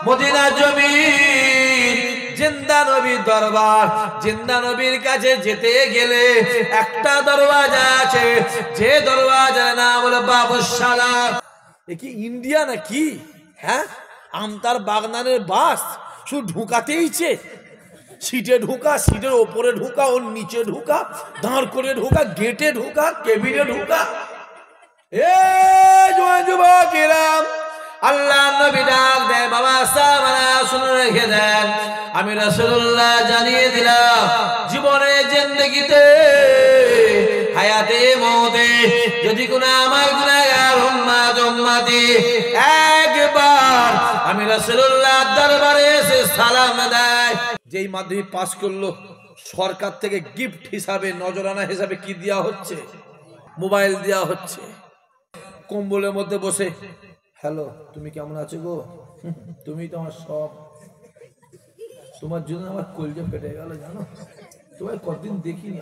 Medina জমিন জিন্দা নবীর দরবার। জিন্দা নবীর কাছে যেতে গেলে একটা দরওয়াজা আছে, যে দরওয়াজার নাম হলো বাবুশালা। এ কি ইন্ডিয়া নাকি? হ্যাঁ, আমতার বাগনানের বাস শুধু ঢুকাতেইছে, সিটে ঢুকা, সিটের ওপরে ঢুকা, ওর নিচে ঢুকা, দাঁড় করে ঢুকা, গেটে ঢুকা, কেবিনে ঢুকা। যুবকেরা, আল্লাহ নবী ডাক দেয়, বাবা সাহাবারা শুনে রেখে দেন, আমি রাসূলুল্লাহ জানিয়ে দিলাম, জীবনে জিন্দেগিতে হায়াতে মওতে যদি কোন আমার গুনাহগার উম্মতি একবার আমি রাসূলুল্লাহ দরবারে এসে সালাম দেয়, যেই মাধ্যমিক পাস করলো সরকার থেকে গিফট হিসাবে, নজরানা হিসাবে কি দেওয়া হচ্ছে? মোবাইল দেওয়া হচ্ছে। কম্বলের মধ্যে বসে, হ্যালো তুমি কেমন আছো গো, তুমি তো আমার সব, তোমার জন্য আমার কলজা পেটে গেল জানো, তোমার কতদিন দেখিনি,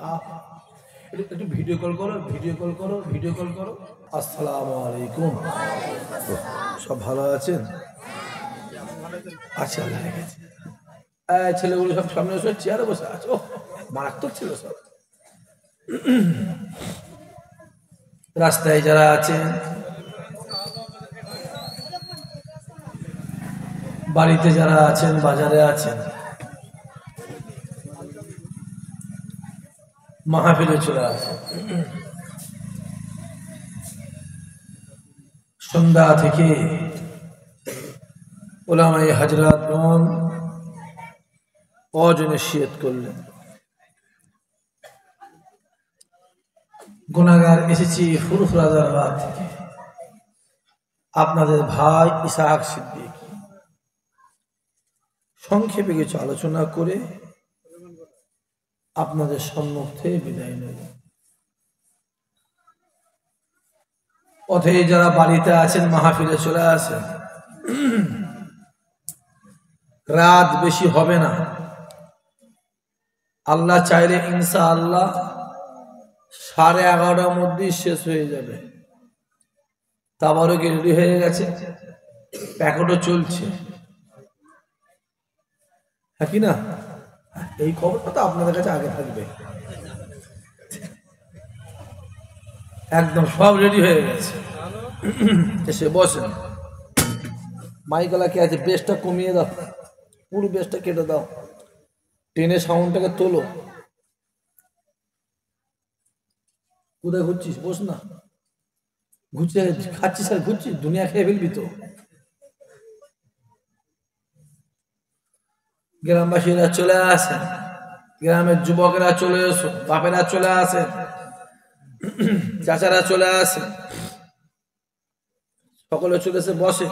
একটু ভিডিও কল করো, ভিডিও কল করো, ভিডিও কল করো। আসসালামু আলাইকুম, সব ভালো আছেন? আচ্ছা, ছেলেগুলো সব সামনে বসে চেয়ারে বসে আছো, মারাত্মক ছিল সব। রাস্তায় যারা আছেন, বাড়িতে যারা আছেন, বাজারে আছেন, মাহফিলে চলে আসেন। সন্ধ্যা থেকে উলামায়ে হাজরাতগণ অজনসিয়ত করলেন, গুনাহগার এসেছি ফুরফুরা দরবার থেকে, আপনাদের ভাই ইসহাক সিদ্দিক সংক্ষেপে কিছু আলোচনা করে আপনাদের সম্মুখে বিদায় নেব। পথে যারা বাড়িতে আছেন মাহফিলে চলে আসেন, রাত বেশি হবে না, আল্লাহ চাইলে ইনশাআল্লাহ 11:30টার মধ্যেই শেষ হয়ে যাবে। তাবারক রেডি হয়ে গেছে, প্যাকেটও চলছে, হ্যাঁ কি না? এই খবরটা তো আপনাদের কাছে আগে থাকবে, একদম সব রেডি হয়ে গেছে। এসে বসেন, মাইকলা কে আছে, বেসটা কমিয়ে দাও, পুরো বেসটা কেটে দাও, টেনে সাউন্ডটাকে তোলো। কোথায় ঘুরছিস? বস না, ঘুরছে, খাচ্ছিস আর ঘুরছিস, দুনিয়া খেয়ে ফেলবি তো। গ্রামবাসীরা চলে আসেন, গ্রামের যুবকেরা চলে এসো, বাপেরা চলে আসেন, চাচারা চলে আসেন, সকলে চলে এসে বসে।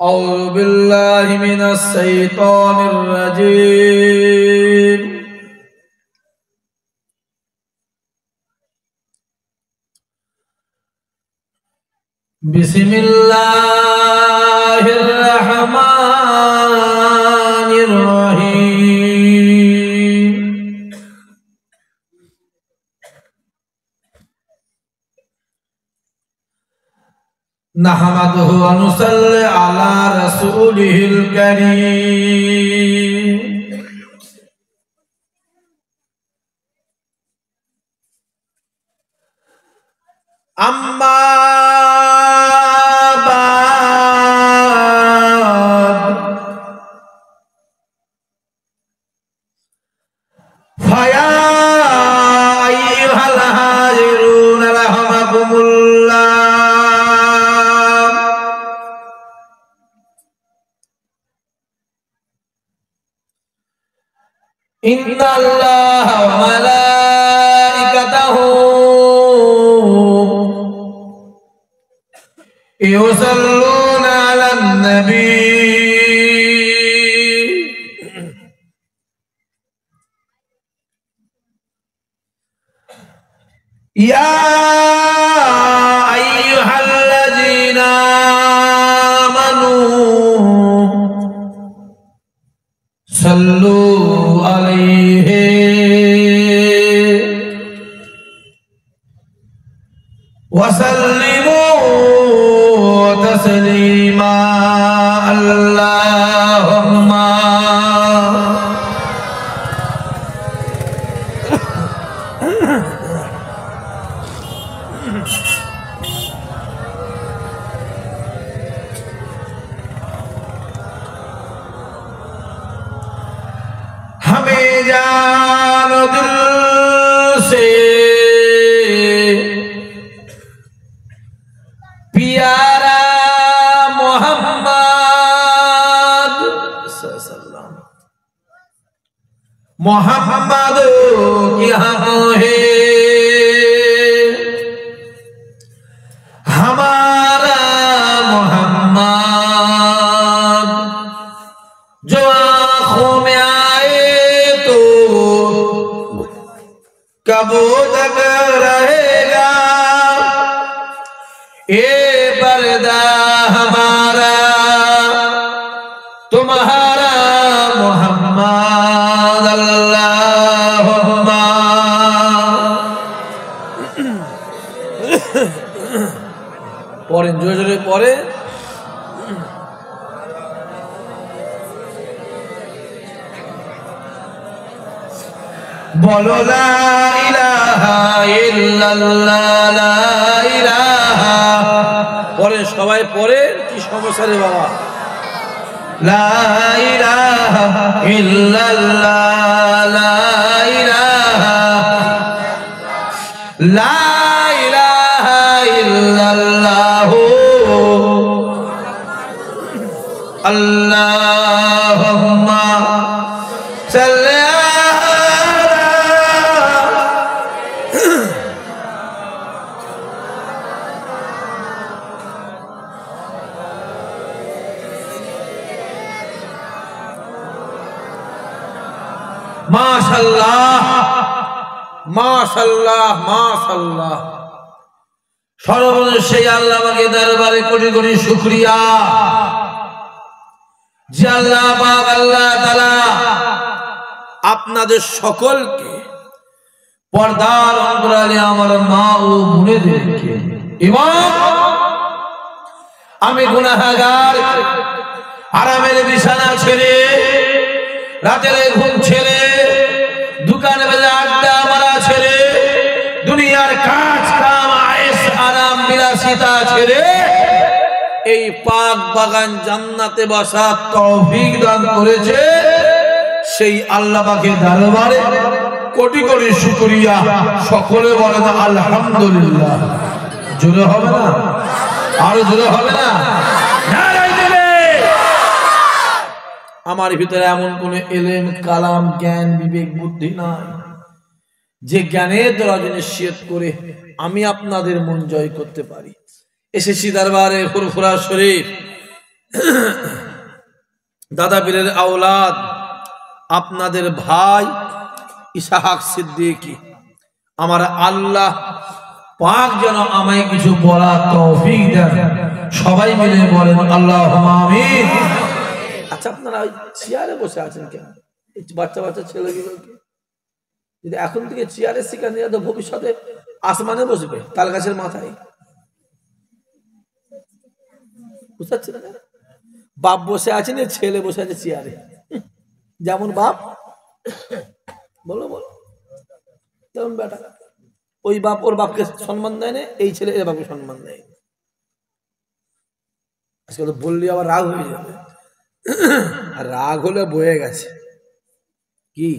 আউযু বিল্লাহি মিনাশ শাইতানির রাজীম। বিসমিল্লাহির রহমানির রহিম। নাহমাদুহু ওয়া নুসাল্লি আলা রাসূলিহিল কারীম। আম্মা إن الله وملائكته يصلون على النبي يا أيها الذين آمنوا صلوا عليه وسلموا تسليما اللهم हमें जानो दिल से प्यारा मोहम्मद मोहम्मद की हम है हमारा मोहम्मद जो आँखों में कब तक रहेगा ये पर्दा हमारा तुम्हारा मोहम्मद अल्लाहुम्मा पढ़ें जोरे जोरे पढ़े बोलो ला इलाहा इल्लाल्लाह ला इलाहा পরে সবাই পড়ে কি সমস্যা রে বাবা লা ইলাহা ইল্লাল্লাহ লা ইলাহা লা ইলাহা ইল্লাল্লাহ আল্লাহুম্মা সাল্লি माशाल्लाह माशाल्लाह माशाल्लाह सर्वोच्च সেই আল্লাহ পাকের দরবারে কোটি কোটি শুকরিয়া যে আল্লাহ পাক আল্লাহ তাআলা আপনাদের সকলকে পর্দার অন্তরালে আমার মা ও বোনেদেরকে এবং আমি গুনাহগার হারামের বিছানা ছেড়ে রাতের ঘুম ছেড়ে দোকানে বেলা আড্ডা মারা ছেড়ে দুনিয়ার কাজ কাম আয়েশ আরাম বিলাসিতা ছেড়ে এই পাক বাগান জান্নাতে বসার তৌফিক দান করেছে সেই আল্লাহ পাকের দরবারে কোটি কোটি শুকরিয়া সকলে বলেন আলহামদুলিল্লাহ জোরে হবে না আরো জোরে হবে না আমার ভিতরে এমন কোন ইলম কালাম জ্ঞান বিবেক বুদ্ধি নাই যে জ্ঞানের দরজা নিশ্চিত করে আমি আপনাদের মন জয় করতে পারি এসেছি দরবারে ফুরফুরা শরীফ দাদা পীরের আওলাদ আপনাদের ভাই ইসহাক সিদ্দিকী আমার আল্লাহ পাক যেন আমায় কিছু বলার তৌফিক দেন সবাই মিলে বলেন আল্লাহুম্মা আমিন আচ্ছা আপনারা চেয়ারে বসে আছেন কেন এই বাচ্চা বাচ্চা ছেলেগুলোকে যদি এখন থেকে চেয়ারে শিক্ষা নিয়ে তো ভবিষ্যতে আসমানে বসবে তাল গাছের মাথায় বুঝতে পারছেন না বাপ বসে আছেন ছেলে বসে আছে চেয়ারে যেমন বাপ বলো বলো তেমন বেটা ওই বাপ ওর বাপকে সম্মান দেয় না এই ছেলে এর বাপকে সম্মান দেয় আজকে তো বললি আবার রাগ হয়ে যাবে আর রাগ হলে বয়ে গেছে কি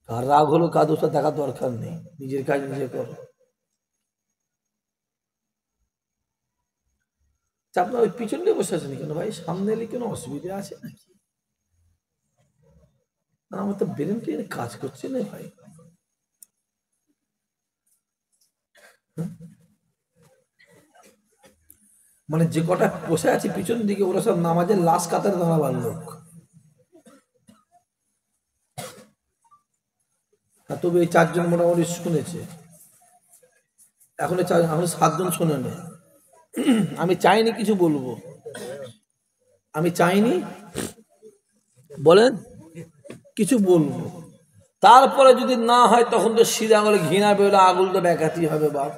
কার রাগ হলো কাদোটা দেখার দরকার নেই নিজের কাজ নিজে করো আপনার ওই পিছন দিয়ে বসে আছেন কেন ভাই সামনে এলে কেন অসুবিধা আছে নাকি আমার তো ব্রেন কাজ করছে না ভাই মানে যে কটা বসে আছে পিছন দিকে ওরা সব নামাজের লাশ কাতারে দাঁড়াবার লোক তবে এই চারজন মোটামুটি শুনেছে এখন এখন 7 জন শুনে নেই আমি চাইনি কিছু বলবো আমি চাইনি বলেন কিছু বলবো তারপরে যদি না হয় তখন তো সিধা আঙুলে ঘৃণা বেরোলে আঙুল তো ব্যাঘাতই হবে বাপ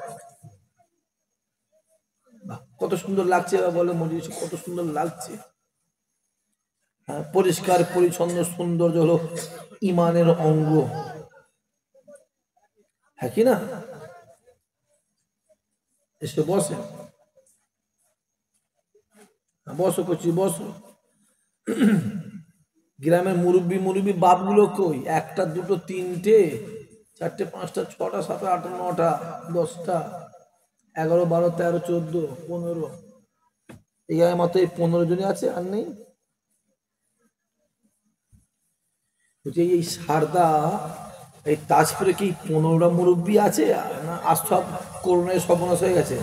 কত সুন্দর লাগছে, বলে মজলিস কত সুন্দর লাগছে। হ্যাঁ, পরিষ্কার পরিচ্ছন্ন সৌন্দর্য হলো ইমানের অঙ্গ, হ্যাঁ কি না? এসে বসে, বসো করছি, বসো। গ্রামের মুরব্বী বাপগুলো কই? একটা দুটো তিনটে চারটে পাঁচটা ছটা সাতটা আটটা নটা 10টা 11 12 13 14 15, এই মাত্র এই 15 জনই আছে, আর নেই। এই সারদা এই তাজপুরে কি 15টা মুরব্বী আছে না? আর সব করোনায় সর্বনাশ হয়ে গেছে,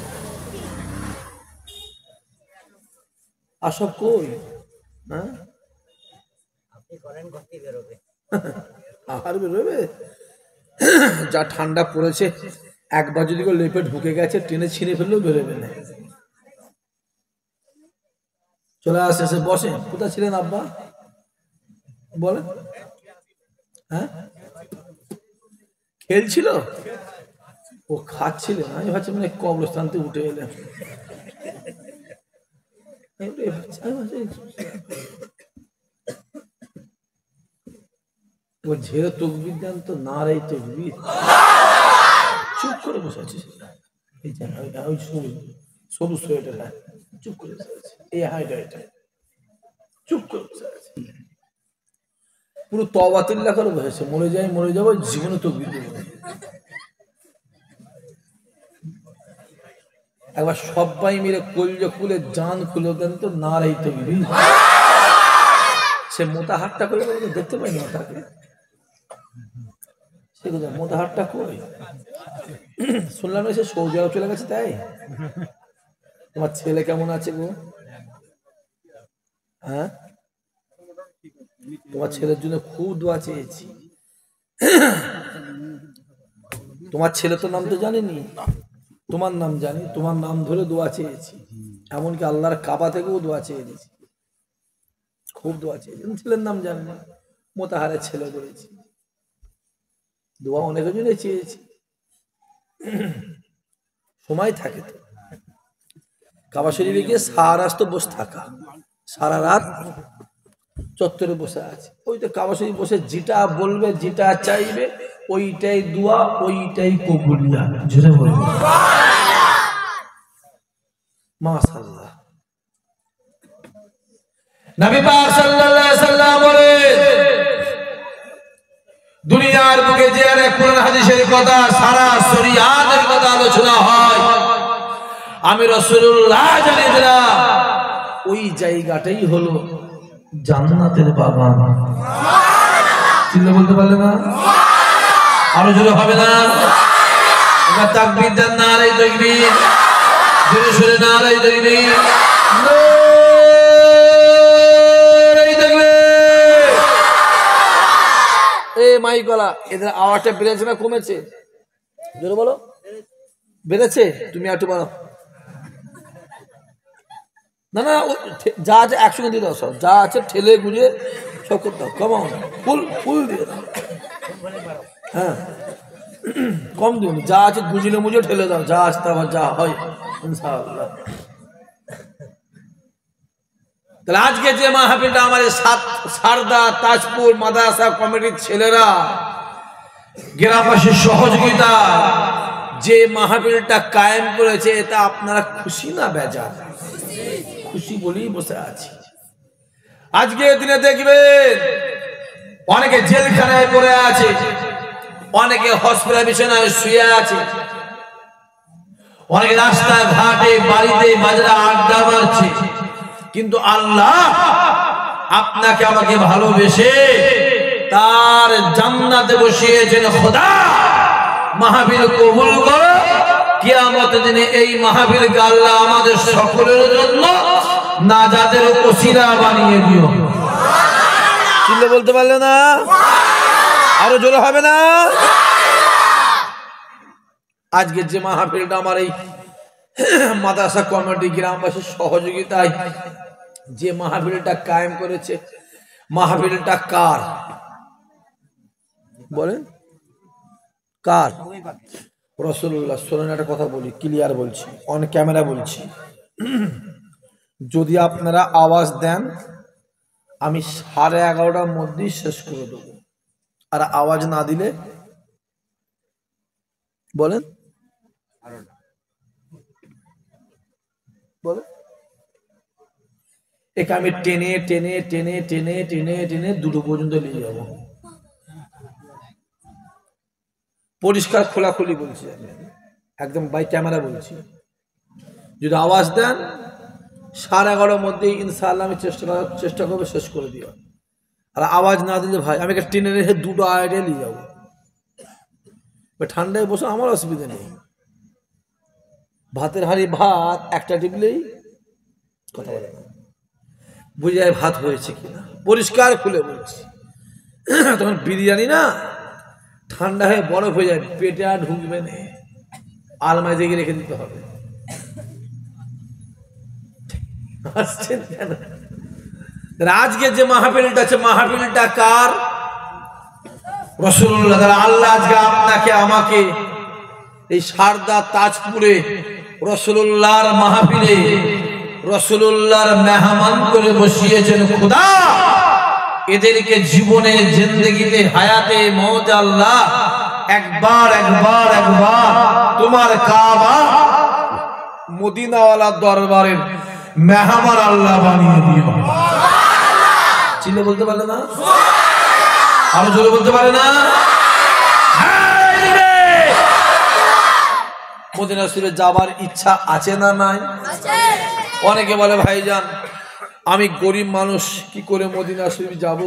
আর সব কই? হ্যাঁ, আর বেরোবে? যা ঠান্ডা পড়েছে, একবার যদি লেপে ঢুকে গেছে, ট্রেনে ছিঁড়ে ফেললেও বেরোবে না। চলে আসে, এসে বসে। কোথায় ছিলেন আব্বা বলে? হ্যাঁ, খেলছিল, ও খাচ্ছিল। আমি ভাবছি মানে কবরস্থান থেকে উঠে এলেন। ও ঝেড়ে তকবির দেন তো, না রে তকবির, চুপ করে বসে আছিস। এই যে ওই সরু সোয়েটার, চুপ করে বসে আছে। এই হাইটা এটা চুপ করে বসে আছে, পুরো তওবাতিল্লাহ করে বসেছে। মরে যাই, মরে যাবো, জীবনে তকবির দেবো। একবার সবাই মিলে কলজা খুলে জান খুলে দেন তো, না রে তকবির। সে মোটা হাতটা করে দেখতে পাইনি তাকে, সে কোথায় মোটা হাতটা কই? শুনলাম সে সৌদি আরব চলে গেছে। তাই তোমার ছেলে কেমন আছে গো? হ্যাঁ, তোমার ছেলের জন্য খুব দোয়া চেয়েছি। তোমার ছেলে তো নাম তো জানিনি, তোমার নাম জানি, তোমার নাম ধরে দোয়া চেয়েছি। এমনকি আল্লাহর কাবা থেকেও দোয়া চেয়ে দিয়েছি, খুব দোয়া চেয়েছি। ছেলের নাম জানি না, মোতাহারের ছেলে বলেছি, দোয়া অনেকের জন্য চেয়েছি। সময় থাকে তো, কাবা শরীফে গিয়ে সারা রাত বসে থাকা, সারা রাত চত্বরে বসে আছে। ওই তো কাবা শরীফ বসে যেটা বলবে, যেটা চাইবে, ওইটাই দোয়া, ওইটাই কবুলিয়া। জোরে বলবে মাশাআল্লাহ। নবী পাক সাল্লাল্লাহু আলাইহি সাল্লাম বলেন, দুনিয়ার বুকে যে আর কোরআন হাদিসের কথা, সারা শরীয়তের কথা আলোচনা হয়, আমি রাসূলুল্লাহ জানিয়ে দিলাম ওই জায়গাটাই হলো জান্নাতের বাগান। চিল্লা বলতে পারলে না? আরো জোরে হবে না? এবার তাকবীর দেন, নারে তাকবীর, জোরে সোরে নারে তাকবীর, নারে তাকবীর। এই মাইকওয়ালা, এদের আওয়াজটা বেড়েছে না কমেছে? জোরে বলো। বেড়েছে? তুমি একটু বলো। না না, যা আছে একসঙ্গে দিয়ে দাও, সব যা আছে ঠেলে গুঁজে সব করতে দাও। কমাও না, ফুল ফুল দিয়ে দাও। হ্যাঁ, কম দিও, যা আছে গুঁজলে মুজে ঠেলে দাও, যা আসতে আবার যা হয় ইনশাআল্লাহ। তাহলে আজকে যে মাহফিলটা আমার সারদা তাজপুর মাদ্রাসা কমিটির ছেলেরা গ্রামবাসীর সহযোগিতা যে মাহফিলটা কায়েম করেছে, এটা আপনারা খুশি না বেজার? খুশি বলেই বসে আছি। আজকে দিনে দেখবেন অনেকে জেলখানায় পড়ে আছে, অনেকে হসপিটাল বিছানায় শুয়ে আছে, অনেকে রাস্তায় ঘাটে বাড়িতে বাজারে আড্ডা মারছে। কিন্তু আল্লাহ আপনাকে আমাকে ভালোবেসে তার জান্নাতে বসিয়েছেন। খোদা মাহফিল কবুল করো, কিয়ামতের দিনে এই মাহফিলকে আল্লাহ আমাদের সকলের জন্য নাজাতের ওসিলা বানিয়ে দিও। চিল্লে বলতে পারলে না? আরো জোরে হবে না? আজকে যে মাহফিলটা আমার এই মাদ্রাসা কমিটি গ্রামবাসীর সহযোগিতায় যে মাহফিলটা কায়েম করেছে, মাহফিলটা কার বলেন? কার? রাসূলুল্লাহ। শোনেন একটা কথা বলি, ক্লিয়ার বলছি, অন ক্যামেরা বলছি, যদি আপনারা আওয়াজ দেন আমি 11:30টার মধ্যেই শেষ করে দেবো, আর আওয়াজ না দিলে বলেন বলেন একে আমি টেনে টেনে টেনে টেনে টেনে টেনে 2টো পর্যন্ত নিয়ে যাবো। পরিষ্কার খোলাখুলি বলছি, আমি একদম বাই ক্যামেরা বলছি। যদি আওয়াজ দেন 11:30টার মধ্যে ইনশাআল্লাহ আমি চেষ্টা করবো শেষ করে দিও। আর আওয়াজ না দিলে ভাই আমি টেনে রেখে 2টো আইডিয়া নিয়ে যাবো। ঠান্ডায় বসে আমার অসুবিধা নেই, ভাতের হাঁড়ি ভাত একটা টিপলেই কথা বলে বুঝে যায় ভাত হয়েছে কিনা, পরিষ্কার খুলে বলছি। তখন বিরিয়ানি না ঠান্ডা হয়ে বরফ হয়ে যায়, পেটে আর ঢুকবে না, আলমারি থেকে রেখে দিতে হবে। আজকে যে মাহফিলটা আছে, মাহফিলটা কার? রাসূলুল্লাহ। আল্লাহ আজকে আপনাকে আমাকে এই সারদা তাজপুরে রাসূলুল্লাহর মাহফিলে রাসূলুল্লাহর মেহমান করে বসিয়েছেন। খোদা এদেরকে জীবনে জিন্দেগিতে হায়াতে মওতে আল্লাহ একবার একবার একবার তোমার কাবা মদিনাওয়ালা দরবারের মেহমান আল্লাহ বানিয়ে দিও। চিল্লে বলতে পারলে না? আরো জোরে বলতে পারে না? মদিনা শরীফে যাবার ইচ্ছা আছে না নাই? অনেকে বলে ভাইজান আমি গরিব মানুষ, কি করে মদিনা শরীফ যাব,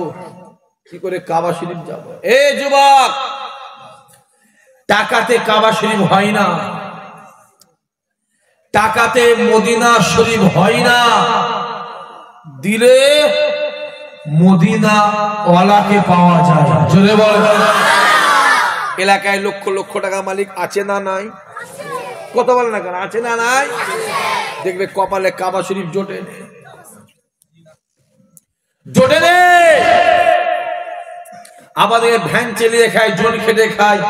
কি করে কাবা শরীফ যাব? এ যুবক, টাকাতে কাবা শরীফ হয় না, টাকাতে মদিনা শরীফ হয় না, দিলে মদিনা ওয়ালাকে পাওয়া যায়। জোরে বল। এলাকায় লক্ষ লক্ষ টাকা মালিক আছে না নাই? কত বলে না কেন, আছে না নাই? দেখবে কপালে কাবা শরীফ জোটে জোটে নে। আমাদের ভ্যান চালিয়ে খায়, জন খেটে খায়,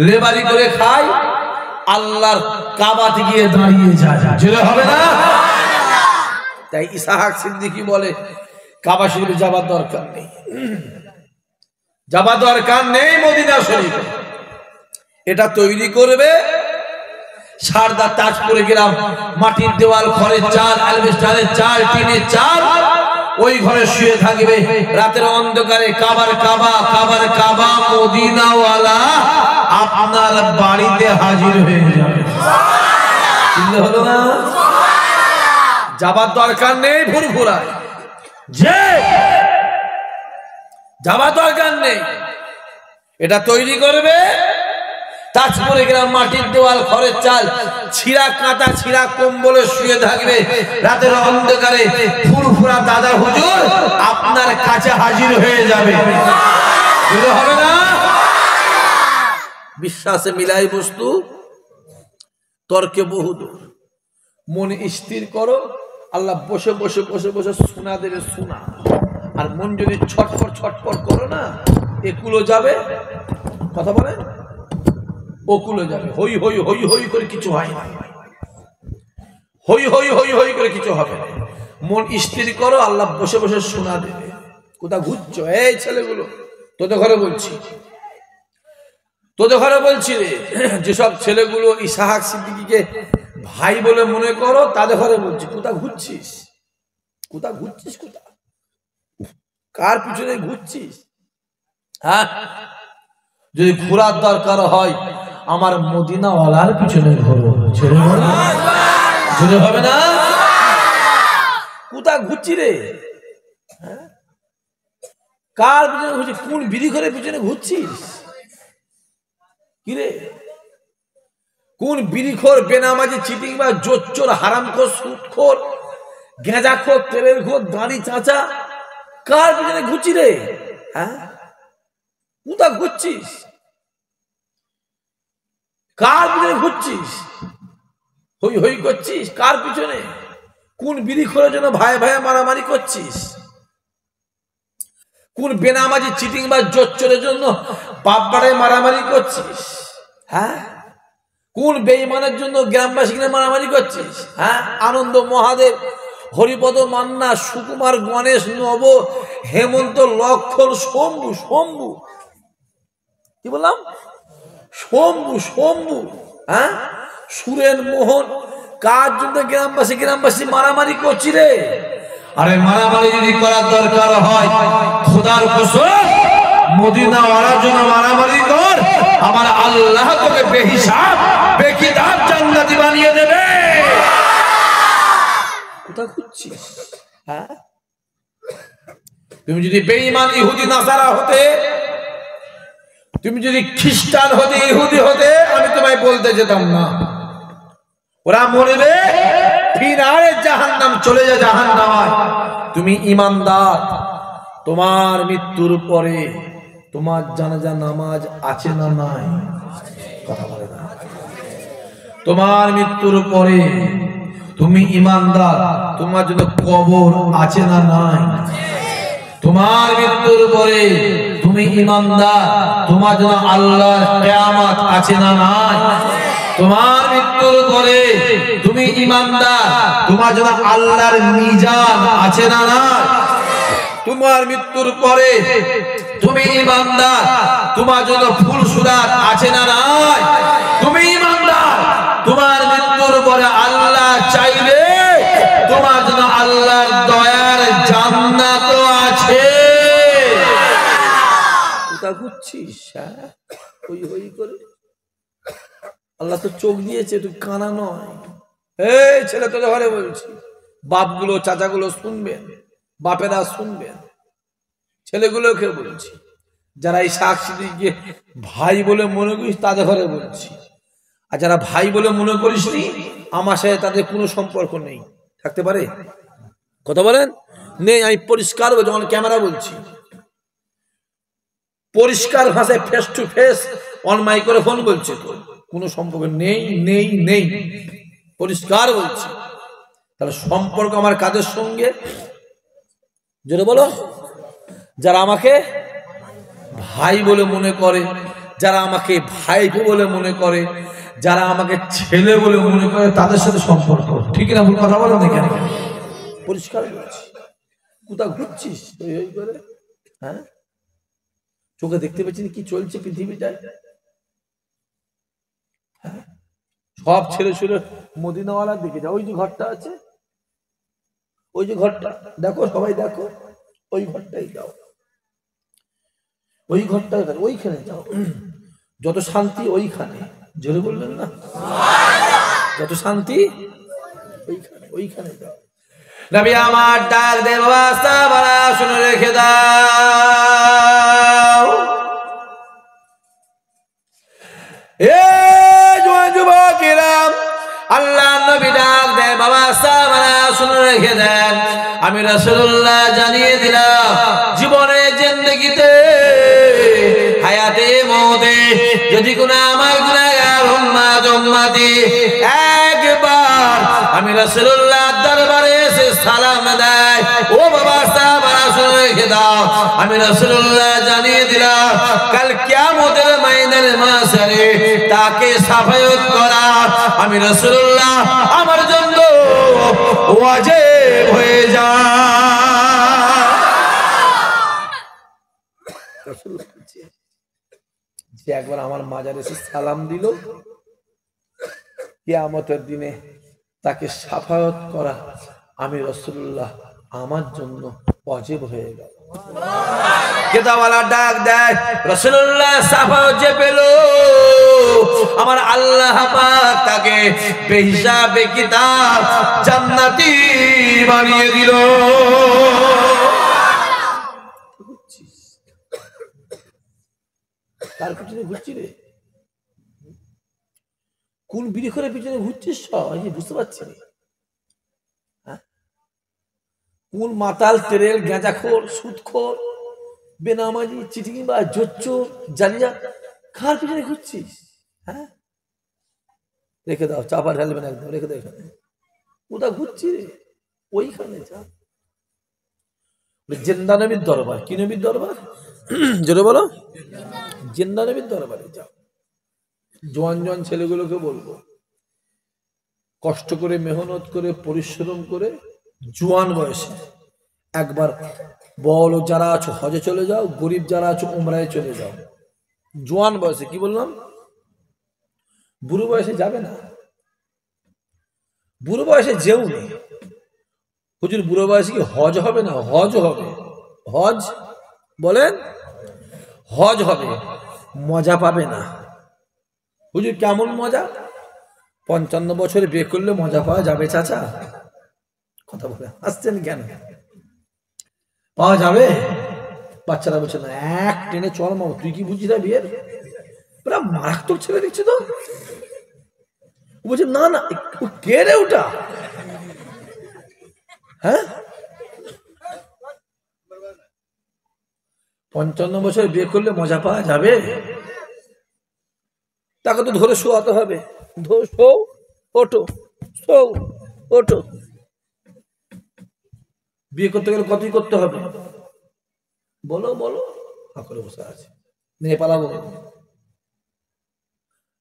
লেবারি করে খায়, আল্লাহর কাবাতে গিয়ে দাঁড়িয়ে যায়। জোরে হবে না? তাই ইসহাক সিদ্দিকী বলে কাবা শরীফে যাবার দরকার নেই, যাবার দরকার নেই মদিনা শরীফ। এটা তৈরি করবে সারদা তাজপুরে গেলাম, মাটির দেওয়াল, খড়ের চাল, অ্যালবেস্টারের চাল, টিনের চাল, ওই ঘরে শুয়ে থাকবে রাতের অন্ধকারে। কাবার কাবা, কাবার কাবা মদিনাওয়ালা আপনার বাড়িতে হাজির হয়ে যাবে। চিন্তা হলো না? যাবার দরকার নেই ফুরফুরায়, যে যাবার দরকার নেই। এটা তৈরি করবে তাজপুরে গেলাম, মাটির দেওয়াল, খড়ের চাল, ছিঁড়া কাঁথা, ছিঁড়া কম্বলে শুয়ে থাকবে রাতের অন্ধকারে। ফুরফুরা দাদা হুজুর আপনার কাছে হাজির হয়ে যাবে। হবে না? বিশ্বাসে মিলাই বস্তু, তর্কে বহুদূর। মনে স্থির করো, আল্লাহ বসে বসে বসে বসে শোনা দেবে, শোনা। আর মন যদি ছটফট ছটফট করো না, একুলো যাবে, কথা বলেন, ওকুলো যাবে। হই হই হই হই করে কিছু হয় না, হই হই হই হই করে কিছু হবে না। মন স্থির করো, আল্লাহ বসে বসে শোনা দেবে। কোথা ঘুরছো এই ছেলেগুলো? তোদের ঘরে বলছি, তোদের ঘরে বলছি রে। যেসব ছেলেগুলো ইসহাক সিদ্দিকীকে ভাই বলে মনে করো, তাদের ঘরে বলছি, কোথা ঘুরছিস? কোথা ঘুরছিস? কোথা, কার পিছনে ঘুরছিস? হ্যাঁ, যদি ঘোরার দরকার হয় আমার মদিনাওয়ালার পিছনে ঘোরো। ছেড়ে ছেড়ে হবে না? কোথা ঘুরছি রে? কার পিছনে ঘুরছিস? কোন বিড়ি ঘরের পিছনে ঘুরছিস? কিরে, কোন বিড়িখোর, বেনামাজি, চিটিংবাজ, জোচ্চোর, হারামখোর, সুদখোর, গেঁজাখোর, তেলের খোর, দাঁড়ি চাচা, কার পিছনে ঘুরছি রে? হ্যাঁ, কোথা ঘুরছিস? কার পিছনে ঘুরছিস? হই হই করছিস কার পিছনে? কোন বিড়িখোরের জন্য ভাই ভাই মারামারি করছিস? কোন বেনামাজি, চিটিংবাজ, জোচ্চোরের জন্য বাপবাড়ায় মারামারি করছিস? হ্যাঁ, কোন বেঈমানের জন্য গ্রামবাসী মারামারি করছিস? হ্যাঁ, আনন্দ মহাদেব, হরিপদ মান্না, সুকুমার, গণেশ, নব, হেমন্ত, লক্ষণ, শম্ভু, শম্ভু, কি বললাম? শম্ভু, শম্ভু, হ্যাঁ, সুরেন, মোহন, কার জন্য গ্রামবাসী মারামারি করছি রে? আরে মারামারি যদি করার দরকার হয়, খোদার কসম মদিনা ওয়ালার জন্য মারামারি কর, আমার আল্লাহ তোকে বেহিসাব বেকিতাব জান্নাতি বানিয়ে দেবে। কোথা খুঁজছিস? হ্যাঁ, তুমি যদি বেঈমান ইহুদি নাসারা হতে, তুমি যদি খ্রিস্টান হতে, ইহুদি হতে, আমি তোমায় বলতে যেতাম না। ওরা মরবে, ফিনারে জাহান্নাম, চলে যা জাহান্নামে। তুমি ঈমানদার, তোমার মৃত্যুর পরে তোমার জানাজা নামাজ আছে না নাই? কথা বলে না। তোমার মৃত্যুর পরে তুমি ঈমানদার, তোমার জন্য কবর আছে না নাই? তোমার মৃত্যুর পরে তুমি ঈমানদার, তোমার জন্য আল্লাহর কিয়ামত আছে না নাই? তোমার মৃত্যুর পরে তুমি ঈমানদার, তোমার জন্য আল্লাহর মিজান আছে না নাই? তোমার মৃত্যুর পরে তুমি ঈমানদার, তোমার জন্য ফুলসুরাত আছে না নাই? তুমি ঈমানদার, তোমার মৃত্যুর পরে আল্লাহ চাইলে তোমার জন্য আল্লাহর দয়ার জান্নাত আছে। কোথা খুঁজছিস? হই হই করে। আল্লাহ তো চোখ দিয়েছে, তুই কানা নয়। এই ছেলে, তোদের ঘরে বলছি, বাপগুলো চাচাগুলো শুনবেন, বাপেরা শুনবেন, ছেলেগুলোকে বলছি, যারা এই সাক্ষীকে ভাই বলে মনে করিস তাদের ঘরে বলছি, আর যারা ভাই বলে মনে করিস নি, আমার সাথে তাদের কোনো সম্পর্ক নেই। থাকতে পারে? কথা বলেন নেই। আমি পরিষ্কার যখন ক্যামেরা বলছি, পরিষ্কার ভাষায়, face to face, on microphone বলছে, তো কোনো সম্পর্ক নেই, নেই, নেই, পরিষ্কার বলছি। তাহলে সম্পর্ক আমার কাদের সঙ্গে? জোরে বলো। যারা আমাকে ভাই বলে মনে করে, যারা আমাকে ভাইপো বলে মনে করে, যারা আমাকে ছেলে বলে মনে করে, তাদের সাথে সম্পর্ক। ঠিক না? ভুল কথা বলেন না কেন? পরিষ্কার বলছি। কোথা ঘুরছিস ওই করে? হ্যাঁ, চোখে দেখতে পাচ্ছিস কি চলছে পৃথিবীটায়? সব ছেলে ছেলে মদিনাওয়ালার দিকে যাও। ওই যে ঘরটা আছে, ওই যে ঘরটা দেখো, সবাই দেখো, ওই ঘরটাই যাও, ওই ঘরটা, ওইখানে যাও। যত শান্তি ওইখানে। জোরে বললেন না? যত শান্তি ওইখানে, ওইখানে যাও। নবী আমার ডাক দে, বাবা সাহাবারা শুনে রেখে দাও। এ যুবকেরা, আল্লাহ নবী ডাক দে, বাবা সাহাবারা শুনে রেখে দেন, আমি রাসূলুল্লাহ জানিয়ে দিলাম, জীবনে জিন্দেগিতে হায়াতে মওতে যদি কোনো আমার গুনাহগার উম্মতি একবার আমি রাসূলুল্লাহ দরবারে এসে সালাম দেয়, ও বাবা সাহাবারা শুনে রেখে দাও, আমি রাসূলুল্লাহ জানিয়ে দিলাম, কাল কিয়ামতের ময়দানে মাশারে তাকে শাফায়াত করা আমি রাসূলুল্লাহ আমার জন্য ওয়াজিব হয়ে যায়। যে একবার আমার মাজারে এসে সালাম দিল, কিয়ামতের দিনে তাকে শাফায়াত করা আমি রাসূলুল্লাহ আমার জন্য ওয়াজিব হয়ে গেল। কেতাওয়ালা ডাক দেয়, রাসূলুল্লাহ শাফায়াত যে পেল, আমার আল্লাহ পাক তাকে বেহিসাবে কিতাব জান্নাতি বানিয়ে দিল। তার পিছনে ঘুরছি রে? কোন বিড়িখোরের পিছনে ঘুরছিস? বুঝতে পারছি না। কোন মাতাল, তেরেল, গাঁজাখোর, সুদখোর, বেনামাজি, চিটিংবাজ, জোচ্চোর, জালিয়া, কার পিছনে ঘুরছিস? হ্যাঁ, রেখে দাও, চাপা ঢালবে না, একদম রেখে দাও। এখানে কোথা ঘুরছি রে? ওইখানে যা। জিন্দা নবীর দরবার। কি নবীর দরবার? জোরে বলো। জিন্দা নবীর দরবারে যাও। জোয়ান জোয়ান ছেলেগুলোকে বলবো, কষ্ট করে মেহনত করে পরিশ্রম করে জোয়ান বয়সে একবার বড় যারা আছো হজে চলে যাও, গরিব যারা আছো উমরায় চলে যাও। জোয়ান বয়সে, কি বললাম, বুড়ো বয়সে যাবে না। বুড়ো বয়সে যেও নেই হুজুর, বুড়ো বয়সে কি হজ হবে না? হজ হবে। হজ বলেন, হজ হবে, মজা পাবে না। হুজুর কেমন মজা? 55 বছরে বিয়ে করলে মজা পাওয়া যাবে চাচা? কথা বলে আসছেন কেন? পাওয়া যাবে? বাচ্চারা বলছে না, এক টেনে চল মামা। তুই কি বুঝিস না বিয়ের? ওরা মারাত্মক ছেলে দিচ্ছে তো। বলছে না না, কে রে ওটা? হ্যাঁ, 55 বছর বিয়ে করলে মজা পাওয়া যাবে? তাকে তো ধরে শোয়াতে হবে। শো, ওঠো, শো, ওঠো। বিয়ে করতে গেলে কতই করতে হবে বলো? বলো, করে বসে আছে, নিয়ে পালাবো।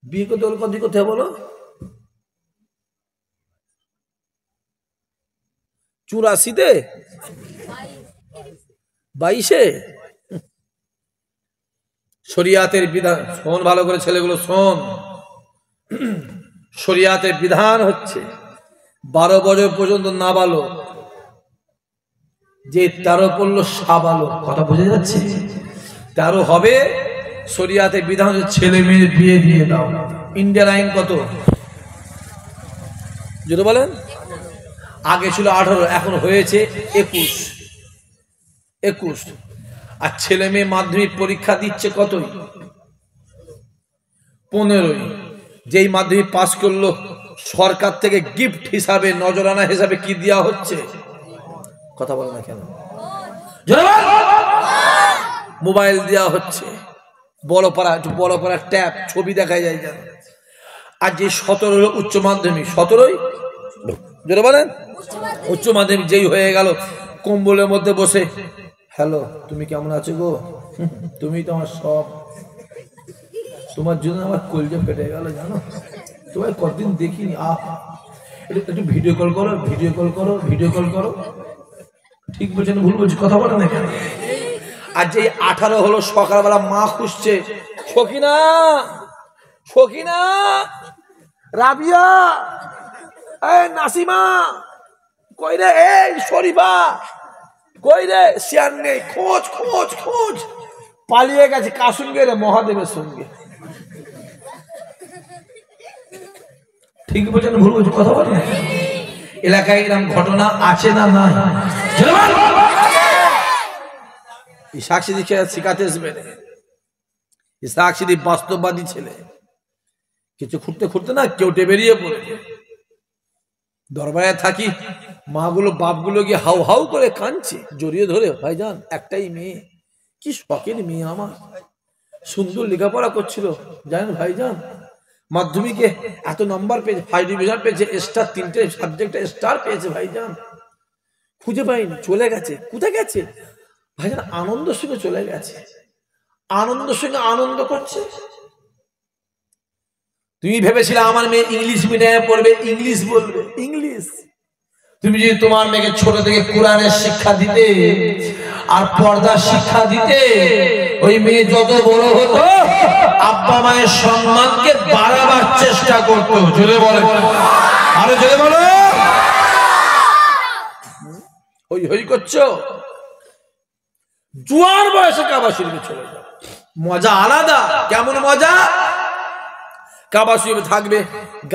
বিয়ে করতে গেলে কতই করতে হবে বলো? 84-তে, 22-এ। শরিয়াতের বিধান শোন ভালো করে, ছেলেগুলো শোন। শরিয়াতের বিধান হচ্ছে 12 বছর পর্যন্ত নাবালক, যে 13 পড়লো সাবালক। কথা বোঝা যাচ্ছে? 13 হবে। শরিয়াতের বিধান হচ্ছে ছেলে মেয়ের বিয়ে দিয়ে দাও। ইন্ডিয়ার আইন কত যদি বলেন? আগে ছিল 18, এখন হয়েছে 21। আর ছেলে মেয়ে মাধ্যমিক পরীক্ষা দিচ্ছে কতই? 15। যেই মাধ্যমিক পাস করলো সরকার থেকে গিফট হিসাবে, নজরানা হিসাবে কি দেওয়া হচ্ছে? কথা বলে না কেন? মোবাইল দেওয়া হচ্ছে, বড় পাড়া ট্যাব, ছবি দেখা যায় যেন। আর যে 17 উচ্চ মাধ্যমিক, 17ই যেটা বলেন উচ্চ মাধ্যমিক যেই হয়ে গেল, কম্বলের মধ্যে বসে, হ্যালো তুমি কেমন আছো গো? তুমি তো আমার সব, তোমার জন্য আমার কলজা ফেটে গেল জানো। তোমার কতদিন দেখিনি, একটু ভিডিও কল করো, ভিডিও কল করো, ভিডিও কল করো। ঠিক বলছেন ভুল বলছি? কথা বলে না কেন? আর যে 18 হলো, সকালবেলা মা খুঁজছে, সখিনা, সখিনা, রাবিয়া, এই নাসিমা কই রে, এই শরীফা কই রে? শিয়ার নেই, খোঁজ খোঁজ খোঁজ। পালিয়ে গেছে কার সঙ্গে রে? মহাদেবের সঙ্গে। ঠিক বলছেন ভুল বলছি? কথা বলেন। এলাকায় এরকম ঘটনা আছে না? না। ইসাক সিদ্দিক শিখাতে আসবে, ইসাক সিদ্দিক বাস্তববাদী ছেলে। কিছু খুঁড়তে খুঁড়তে না কেউটে বেরিয়ে পড়ে। দরবারে থাকি, মাগুলো বাপগুলো গিয়ে হাউ হাউ করে কাঁদছে, জড়িয়ে ধরে, ভাইজান একটাই মেয়ে, কি শখের মেয়ে আমার, সুন্দর লেখাপড়া করছিল জানেন ভাইজান, মাধ্যমিকে এত নম্বর পেয়েছে, 5 ডিভিশন পেয়েছে, স্টার, 3টে সাবজেক্টে স্টার পেয়েছে ভাইজান। খুঁজে পাইনি, চলে গেছে। কোথায় গেছে ভাইজান? আনন্দের সঙ্গে চলে গেছে, আনন্দের সঙ্গে আনন্দ করছে। তুমি ভেবেছিলে আমার মেয়ে ইংলিশ মিডিয়ামে পড়বে, ইংলিশ বলবে, ইংলিশ। তুমি যদি তোমার মেয়েকে ছোট থেকে কোরআনের শিক্ষা দিতে আর পর্দার শিক্ষা দিতে, ওই মেয়ে যত বড় হতো আব্বা মায়ের সম্মানকে বাড়াবার চেষ্টা করতো। জোরে বলো, আরো জোরে বলো। হই হই করছো, জোয়ার বয়সে কাবা শরীফে চলে যাও, মজা আলাদা। কেমন মজা? কাবা শরীফে থাকবে,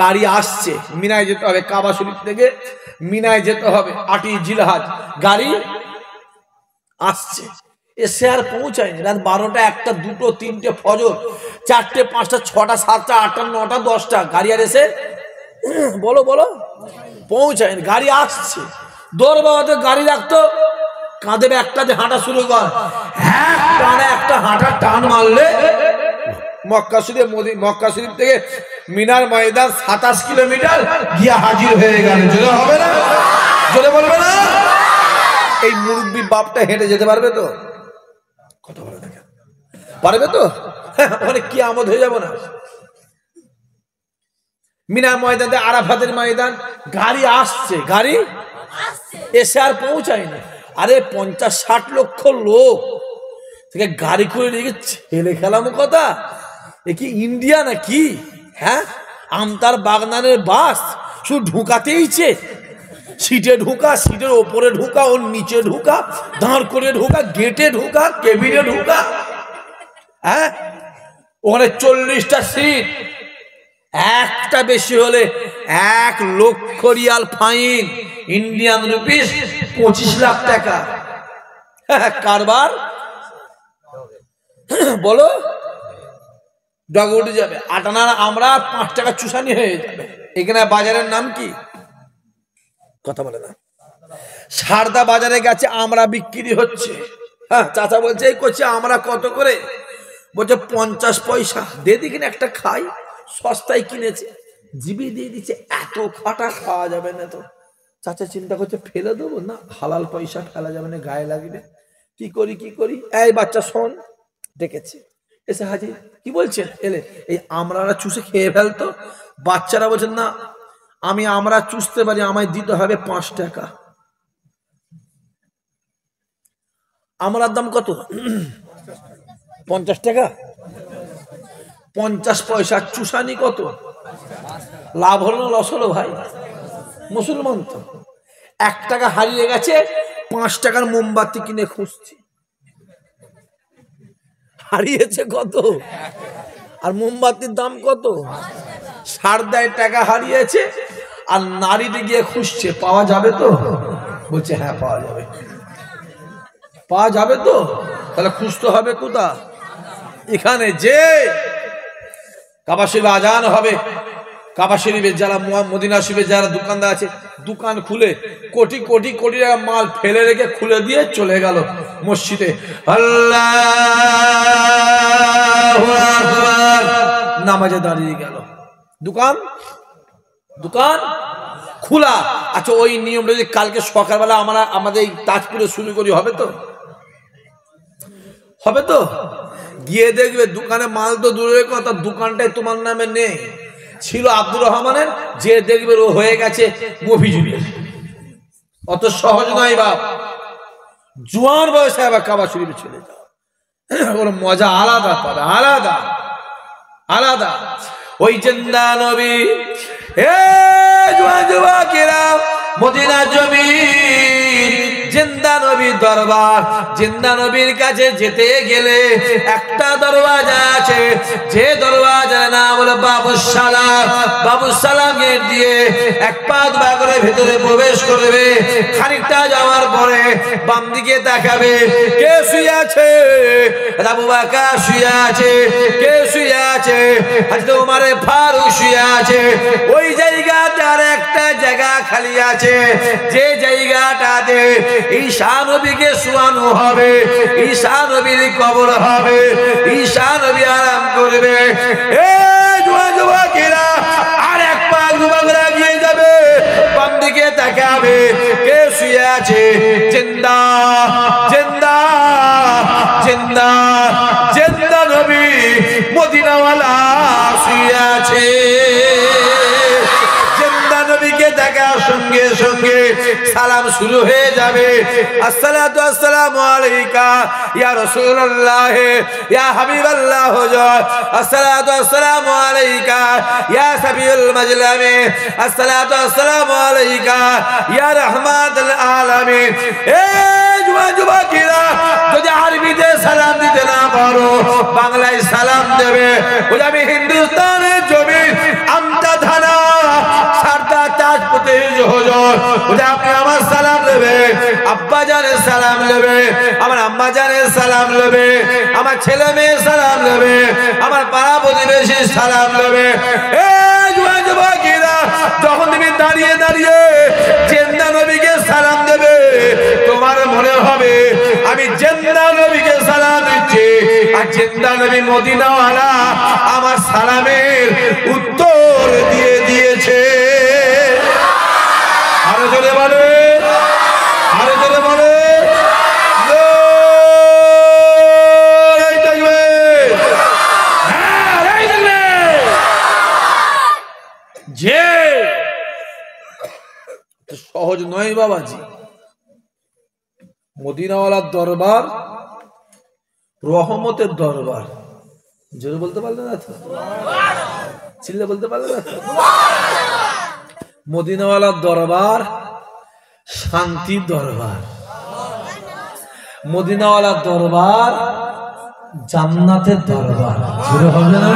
গাড়ি আসছে, মিনায় যেতে হবে, কাবা শরীফ থেকে মিনায় যেতে হবে, 8ই জিলহজ গাড়ি আসছে। এসে আর পৌঁছায়নি, রাত 12টা, 1টা, 2টো, 3টে, ফজর, 4টে, 5টা, 6টা, 7টা, 8টা, 9টা, 10টা, গাড়ি আর এসে বলো বলো পৌঁছায়নি। গাড়ি আসছে, দৌড়বাবাতে গাড়ি রাখতো, কাঁধে একটাতে হাঁটা শুরু কর, এক টানে একটা হাঁটা টান মারলে মক্কা শরীফ থেকে মিনার ময়দান 27 কিলোমিটার গিয়া হাজির হয়ে গেল। জোরে হবে না? জোরে বলবে না? এই মুরব্বী বাপটা হেঁটে যেতে পারবে তো? কথা বলে দেখেন, পারবে তো? ওখানে কি আমদ হয়ে যাব না? মিনা ময়দান, আরাফাতের ময়দান, গাড়ি আসছে, গাড়ি এসে আর পৌঁছায়নি। আরে 50-60 লক্ষ লোক থেকে গাড়ি করে নিয়ে ছেলে খেলামো কথা, এ কি ইন্ডিয়া নাকি? হ্যাঁ, আমতার বাগনানের বাস শুধু ঢুকাতেইছে, সিটে ঢুকা, সিটের ওপরে ঢুকা, ওর নিচে ঢুকা, দাঁড় করে ঢুকা, গেটে ঢুকা, কেবিনে ঢুকা। হ্যাঁ, ওখানে 40টা সিট, একটা বেশি হলে 1 লক্ষ Real fine, Indian rupees 25 lakh টাকা। কারবার বলো, ডগ উঠে যাবে। আটানার আমরা 5 টাকা চুষানি হয়ে যাবে। এখানে বাজারের নাম কি? কথা বলে না। সারদা বাজারে গেছে, আমরা বিক্রি হচ্ছে। হ্যাঁ, চাচা বলছে এই করছে, আমরা কত করে? বলছে 50 পয়সা। দে দিকিন একটা খাই, সস্তায় কিনেছে, জিবি দিয়ে দিচ্ছে। এত খাটা খাওয়া যাবে না তো। চাচা চিন্তা করছে ফেলে দেবো না, হালাল পয়সা ফেলা যাবে না, গায়ে লাগবে। কি করি? এই বাচ্চা শোন, ডেকেছে, এসে হাজির। কি বলছেন? এলে এই আমরারা চুষে খেয়ে ফেলতো। বাচ্চারা বলছেন না, আমরা চুষতে পারি, আমায় দিতে হবে 5 টাকা। আমরার দাম কত? 50 টাকা। 50 পয়সা চুষানি কত? লাভ হলো না লস হলো ভাই? মুসলমান তো 1 টাকা হারিয়ে গেছে, 5 টাকার মোমবাতি কিনে খুঁজছি। হারিয়েছে কত? আর মোমবাতির দাম কত? 7.5 টাকা হারিয়েছে, আর নারীতে গিয়ে খুঁজছে, পাওয়া যাবে তো? বলছে হ্যাঁ পাওয়া যাবে। পাওয়া যাবে তো? তাহলে খুঁজতে হবে কোথা? এখানে যে কাবা শরীফে আজান হবে, কাবা শরীফে যারা মদিনা শরীফে যারা দোকানদার আছে, দোকান খুলে কোটি কোটি কোটি টাকা মাল ফেলে রেখে খুলে দিয়ে চলে গেল মসজিদে। আল্লাহু আকবার, নামাজে দাঁড়িয়ে গেল, দোকান খোলা। আচ্ছা, ওই নিয়মটা যদি কালকে সকালবেলা আমাদের তাজপুরে শুরু করি, হবে তো? হবে তো? গিয়ে দেখবে দোকানে মাল তো দূরের কথা, দোকানটাই তোমার নামে নেই, ছিল আব্দুর রহমানের, যে দেখবে ও হয়ে গেছে মফিজুলের। অত সহজ নয় বাপ। জোয়ান বয়সে আবার কাবা শরীফে চলে যাও, ওর মজা আলাদা পাবে, আলাদা। ওই জিন্দা নবী, হে জোয়ান যুবকেরা, মদিনা জমিন, জিন্দা নবীর দরবার। জিন্দা নবীর কাছে যেতে গেলে একটা দরওয়াজা আছে, যে দরওয়াজার নাম হলো বাবুস সালাম গেট দিয়ে 1 পা 2 পা করে ভেতরে প্রবেশ করবে। খানিকটা যাওয়ার পরে বাম দিকে তাকাবে, কে শুয়ে আছে? আবু বকর শুয়ে আছে। কে শুয়ে আছে? হযরত ওমর ফারুক শুয়ে আছে। ওই জায়গাটার একটা জায়গা খালি আছে, যে জায়গাটাতে ঈসা নবীকে শোয়ানো হবে, ঈসা নবীর কবর হবে, ঈসা নবী আরাম করবে। যুবকেরা আর 1 পা 2 পা করে এগিয়ে যাবে, বাম দিকে তাকাবে, কে শুয়ে আছে? জিন্দা নবী মদিনাওয়ালা শুয়ে আছে। নবীকে দেখার সঙ্গে সঙ্গে সালাম শুরু হয়ে যাবে। আসসালাতু আসসালামু আলাইকা ইয়া রাসূলুল্লাহ ইয়া হাবিবাল্লাহ হুজুর। আসসালাতু আসসালামু আলাইকা ইয়া সাবিউল মাজলামি। আসসালাতু আসসালামু আলাইকা ইয়া রাহমাতুল আলামিন। যুবকেরা, যদি আরবিতে সালাম দিতে না পারো, বাংলায় সালাম দেবে। বলে আমি হিন্দুস্তানের জমিন আমতা থানা সারদা তাজপুরে হুজুর, বলে আপনি আমার সালাম নেবে, আব্বা জানের সালাম নেবে, আমার আম্মা জানের সালাম নেবে, আমার ছেলে মেয়ে সালাম নেবে, আমার পাড়া প্রতিবেশী সালাম নেবে। যুবকেরা, যখন তুমি দাঁড়িয়ে দাঁড়িয়ে জিন্দা নবীকে সালাম দেবে, তোমার মনে হবে আমি জিন্দা নবীকে সালাম দিচ্ছি, আর জিন্দা নবী মদিনাওয়ালা আমার সালামের উত্তর দিয়ে দিয়েছে। আরো জোরে বলে, আরো জোরে বলে। যে নয় বাবাজি, মদিনাওয়ালার দরবার রহমতের দরবার। জোরে বলতে পারলে না তো? চিল্লে বলতে পারলে না তো? মদিনাওয়ালার দরবার শান্তির দরবার। মদিনাওয়ালার দরবার জান্নাতের দরবার। জোরে হবে না?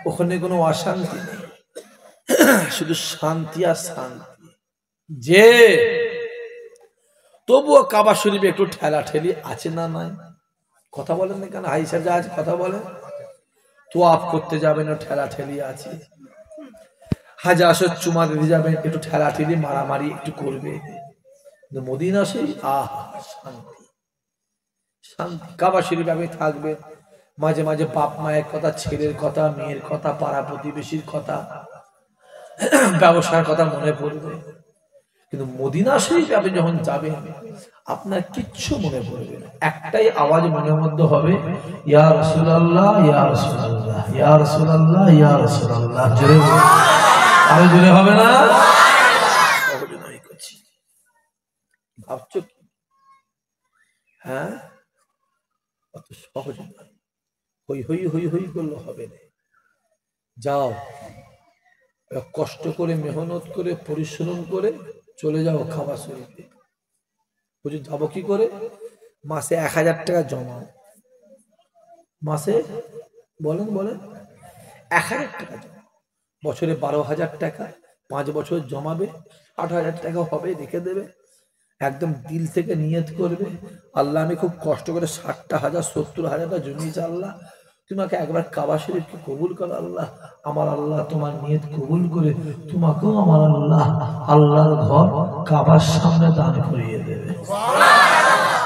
ওখানে কোনো অশান্তি নেই, শুধু শান্তি আর শান্তি। যে তবুও কাবা শরীফে একটু ঠেলা ঠেলি আছে না নাই? কথা বলেন না কেন? হাই সাজা আছে, কথা বলেন। তো আপ করতে যাবেন, ঠেলা ঠেলি আছে। হাজা আসর চুমা দিতে যাবেন, একটু ঠেলা ঠেলি মারামারি একটু করবে। মদিনা সেই শান্তি, শান্তি। কাবা শরীফে আপনি থাকবেন, মাঝে মাঝে বাপ মায়ের কথা, ছেলের কথা, মেয়ের কথা, পাড়া প্রতিবেশীর কথা, ব্যবসার কথা মনে পড়বে। কিন্তু মদিনা শরীফে আপনি যখন যাবেন আপনার কিচ্ছু মনে পড়বে না। একটাই আওয়াজ মনের মধ্যে হবে, ইয়া রাসূলুল্লাহ, ইয়া রাসূলুল্লাহ, ইয়া রাসূলুল্লাহ, ইয়া রাসূলুল্লাহ। জোরে আরো জোরে হবে না? সহজে নয় করছি, ভাবছো কি? হ্যাঁ, অত সহজ নয়। হই হই হই হই করলে হবে না। যাও, কষ্ট করে, মেহনত করে, পরিশ্রম করে চলে যাও কাবা শরীফে। বুঝে যাবো কি করে? মাসে 1000 টাকা জমাও। মাসে বলেন 1000 টাকা জমাও। বছরে 12,000 টাকা, 5 বছর জমাবে, 60,000 টাকা হবে, রেখে দেবে। একদম দিল থেকে নিয়ত করবে, আল্লাহ আমি খুব কষ্ট করে 60,000 70,000 জমিয়েছি, আল্লাহ তোমাকে একবার কাবা শরীফকে কবুল করো। আল্লাহ, আমার আল্লাহ তোমার নিয়ত কবুল করে তোমাকেও আমার আল্লাহ আল্লাহর ঘর কাবার সামনে দান করিয়ে দেবে।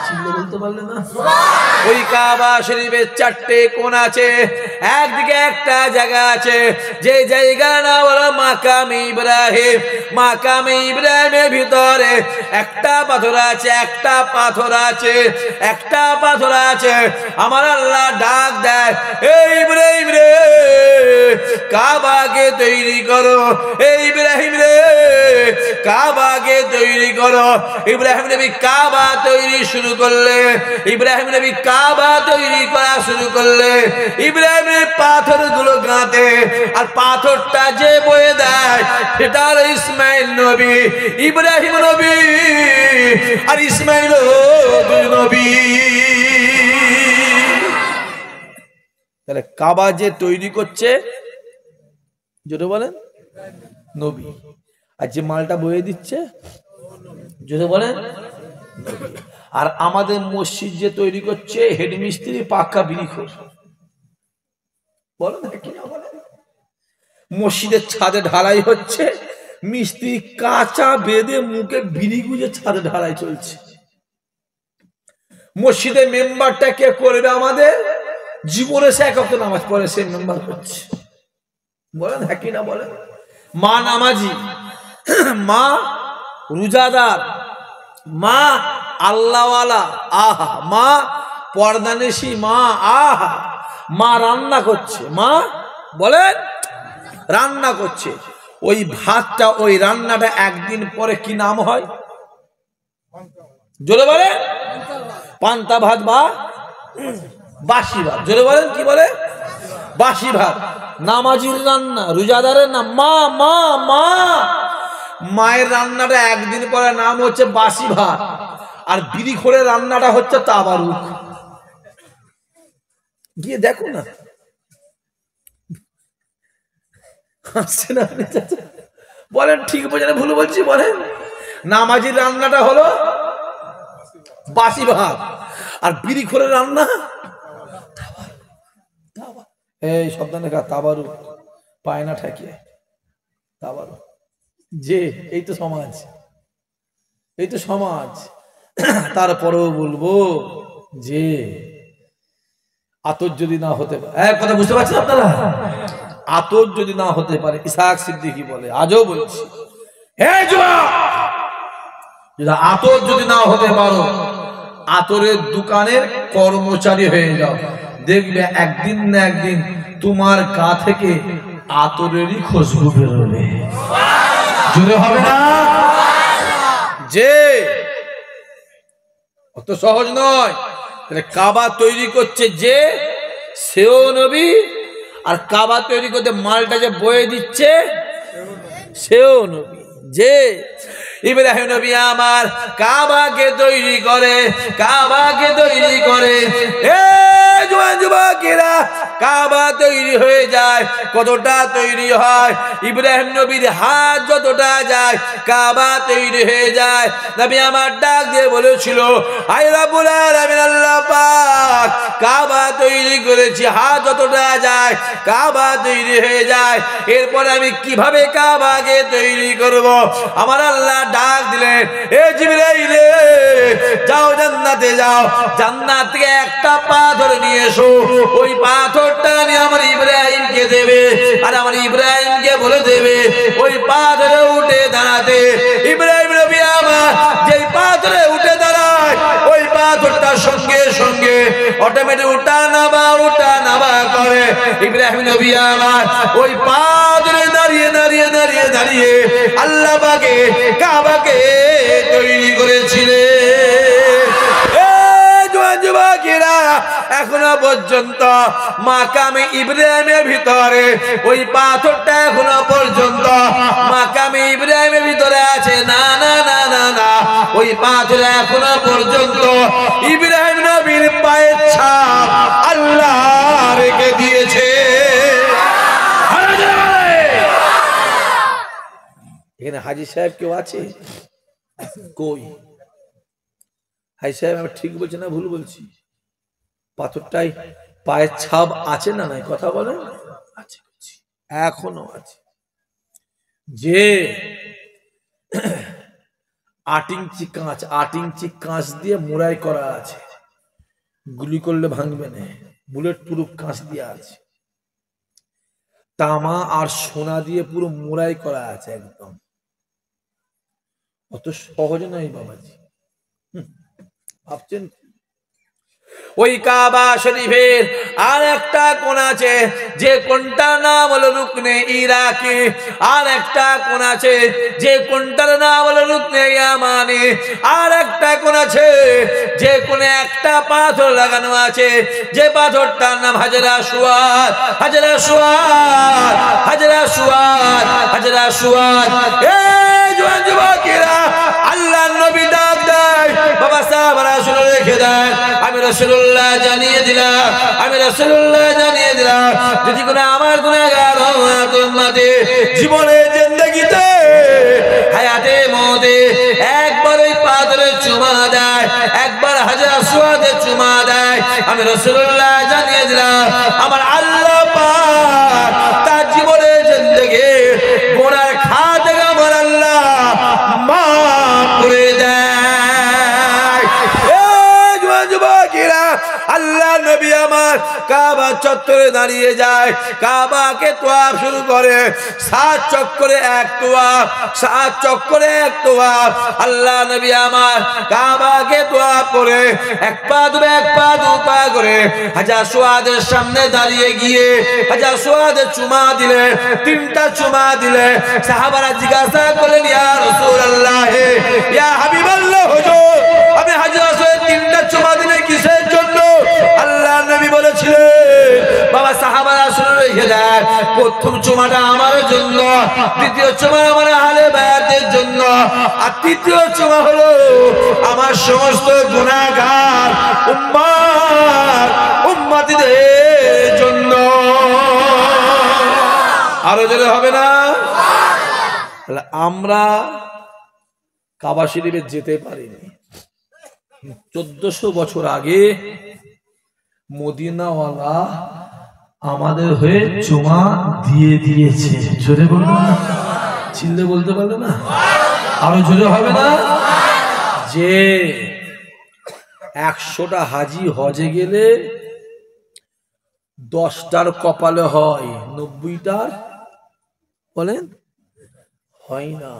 চিল্লে বলতে পারলে না? ওই কাবা শরীফের 4টে কোণ আছে। একদিকে একটা জায়গা আছে, যে জায়গা না বলো মাকামে ইব্রাহিম। মাকামে ইব্রাহিমের ভিতরে একটা পাথর আছে, একটা পাথর আছে, একটা পাথর আছে। আমার আল্লাহ ডাক দেয়, এই ইব্রাহিম রে, কাবাকে তৈরি করো। এই ইব্রাহিম রে, কাবাকে তৈরি করো। ইব্রাহিম নবী কাবা তৈরি শুরু করলে, ইব্রাহিম নবী কাবা তৈরি করা শুরু করলে, ইব্রাহিম নবী পাথরগুলো গাঁথে, আর পাথরটা যে বয়ে দেয় সেটা হলো ইসমাইল নবী। ইব্রাহিম নবী আর ইসমাইল নবী। তাহলে কাবা যে তৈরি করছে, যেটা বলেন নবী, আর যে মালটা বয়ে দিচ্ছে, যেটা বলেন নবী। আর আমাদের মসজিদ যে তৈরি করছে, হেড মিস্ত্রি পাক্কা বিড়িখোর। বলেন কি না বলেন? মসজিদের ছাদে ঢালাই হচ্ছে, মিস্ত্রি কাঁচা বেঁধে মুখে বিড়ি গুজে ছাদে ঢালাই চলছে। মসজিদের মেম্বারটা কে করবে? আমাদের জীবনে সে এক ওয়াক্ত নামাজ পড়ে, সে মেম্বার করছে। বলেন হ্যাঁ কি না বলেন? মা নামাজি, মা রোজাদার, মা আল্লাহওয়ালা, আহা, মা পর্দানিশী, মা আহা, মা রান্না করছে, মা বলেন রান্না করছে। ওই ভাতটা, ওই রান্নাটা একদিন পরে কি নাম হয়? জোরে বলে পান্তা ভাত বা বাসি ভাত। জোরে বলেন কি বলে? বাসি ভাত। নামাজির রান্না, রোজাদারের নাম মা। মা মা মায়ের রান্নাটা একদিন পরে নাম হচ্ছে বাসি ভাত, আর বিড়িখোরের রান্নাটা হচ্ছে তাবারুক। গিয়ে দেখো না, হাসছে না? বলেন ঠিক বোঝেন ভুল বলছি? বলেন নামাজির রান্নাটা হলো বাসি ভাত, আর বিড়িখোরের রান্না এই সাবধানে খা, তাবারুক, পায়না ঠেকিয়ে তাবারুক। যে এই তো সমাজ, এই তো সমাজ। তারপরেও বলবো যে আতর যদি না হতে পারে, এক কথা বুঝতে পারছেন আপনারা? আতর যদি না হতে পারে, ইসহাক সিদ্দিকী বলে, আজও বলছি, হে যুবক, আতর যদি না হতে পারো, আতরের দোকানের কর্মচারী হয়ে যাও। দেখবে একদিন না একদিন তোমার গা থেকে আতরেরই খুশবু বেরোবে। জোরে হবে না? যে অত সহজ নয়। তাহলে কাবা তৈরি করছে যে, সেও নবী, আর কাবা তৈরি করতে মালটা যে বয়ে দিচ্ছে সেও নবী। যে ইব্রাহিম নবী আমার কাবাকে তৈরি করে, কাবাকে তৈরি করে। যুবকেরা, কাবা তৈরি হয়ে যায়, কতটা তৈরি হয়? ইব্রাহিম নবীর হাত যতটা যায় কাবা তৈরি হয়ে যায়। নবী আমার ডাক দিয়ে বলেছিল, আয় রব্বুল আলামিন আল্লাহ পাক, কাবা তৈরি করেছি, হাত যতটা যায় কাবা তৈরি হয়ে যায়। এরপর আমি কিভাবে কাবাকে তৈরি করব? আমার আল্লাহ ডাক দিলেন, এ জিবরাইল, যাও জান্নাতে যাও, জান্নাত থেকে একটা পাথর নিয়ে এসো, ওই পাথরটা নিয়ে আমার ইব্রাহিমকে দেবে, আর আমার ইব্রাহিমকে বলে দেবে ওই পাথরে উঠে দাঁড়াতে। ইব্রাহিম নবী আমার যেই পাথরে উঠে দাঁড়ায়, ওই পাথরটার সঙ্গে সঙ্গে অটোমেটিক উঠা নামা করে। ইব্রাহিম নবী আমার ওই পাথরে দাঁড়িয়ে দাঁড়িয়ে দাঁড়িয়ে দাঁড়িয়ে আল্লাহ পাকে কাবাকে তৈরি করেছিলেন। যুবকেরা, এখনো পর্যন্ত মাকামে ইব্রাহিমের ভিতরে ওই পাথরটা এখনো পর্যন্ত মাকামে ইব্রাহিমের ভিতরে আছে। না না না না না, ওই পাথর এখনো পর্যন্ত ইব্রাহিম নবীর পায়ের ছাপ আল্লাহ রেখে দিয়েছে। এখানে হাজী সাহেব কেউ আছে? কই হাজী সাহেব, আমি ঠিক বলছি না ভুল বলছি? পাথরটাই পায়ের ছাপ আছে না নাই? কথা বলেন। আছে, এখনো আছে। যে 8 ইঞ্চি কাঁচ, 8 ইঞ্চি কাঁচ দিয়ে মোড়াই করা আছে, গুলি করলে ভাঙবে না, বুলেট প্রুফ কাঁচ দিয়ে আছে। তামা আর সোনা দিয়ে পুরো মোড়াই করা আছে একদম। অত সহজ নয় বাবাজি, ভাবছেন? ওই কাবা শরীফের আর একটা কোণ আছে, যে কোণটার নাম হলো রুকনে ইরাকি। আর একটা কোণ আছে, যে কোণটার নাম হলো রুকনে ইয়ামানি। আর একটা কোণ আছে, যে কোণে একটা পাথর লাগানো আছে, যে পাথরটার নাম হাজরা সুয়াদ। হাজরা সুয়াদ, হাজরা সুয়াদ, হাজরা সুয়াদ। এই জওয়ান যুবকেরা, আল্লাহ নবী ডাক দেয়, বাবা সাহাবারা শুনে রেখে দেয়, আমি রাসূলুল্লাহ জানিয়ে দিলাম, আমি রাসূলুল্লাহ জানিয়ে দিলাম, যদি কোনো আমার গুনাহগার উম্মতে জীবনে জিন্দেগিতে হায়াতে মওতে একবার ওই পাথরে চুমা দেয়, একবার হাজরা সুয়াদে চুমা দেয়, আমি রাসূলুল্লাহ জানিয়ে দিলাম, আমার আল্লাহ পাক তার জীবনে জিন্দেগি গুনার খাতা আমার আল্লাহ মাফ করে দেয়। আল্লাহ নবী আমার কাবা চত্বরে দাঁড়িয়ে যায়, কাবাকে তোয়াফ শুরু করে। 7 চক্করে এক তোয়াফ, 7 চক্করে এক তোয়াফ। আল্লাহ নবী আমার কাবাকে তোয়াফ করে এক পা দুপা, এক পা দুপা করে হাজরা সুয়াদের সামনে দাঁড়িয়ে গিয়ে হাজরা সুয়াদে চুমা দিলে, 3টা চুমা দিলে। সাহাবারা জিজ্ঞাসা করলেন, ইয়া রাসূলুল্লাহ, ইয়া হাবিবাল্লাহ, হুজুর আপনি হাজরা সুয়াদে 3টা চুমা দিলেন কিসের জন্য? আল্লাহ নবী বলেছিলেন, বাবা সাহাবারা শুনে রেখে দেন, প্রথম চুমাটা আমার জন্য, দ্বিতীয় চুমা আমার আহলে বায়াতের জন্য, আর তৃতীয় চুমা হলো আমার সমস্ত গুনাহগার উম্মতিদের জন্য। আরো জোরে হবে না? আমরা কাবা শরীফে যেতে পারিনি। 1400 বছর আগে মদিনাওয়ালা আমাদের হয়ে চুমা দিয়ে দিয়েছে। জোরে বলবো না? চিল্লে বলতে পারবে না? আরো জোরে হবে না? যে 100টা হাজি হজে গেলে 10টার কপালে হয়, 90টার বলেন হয় না।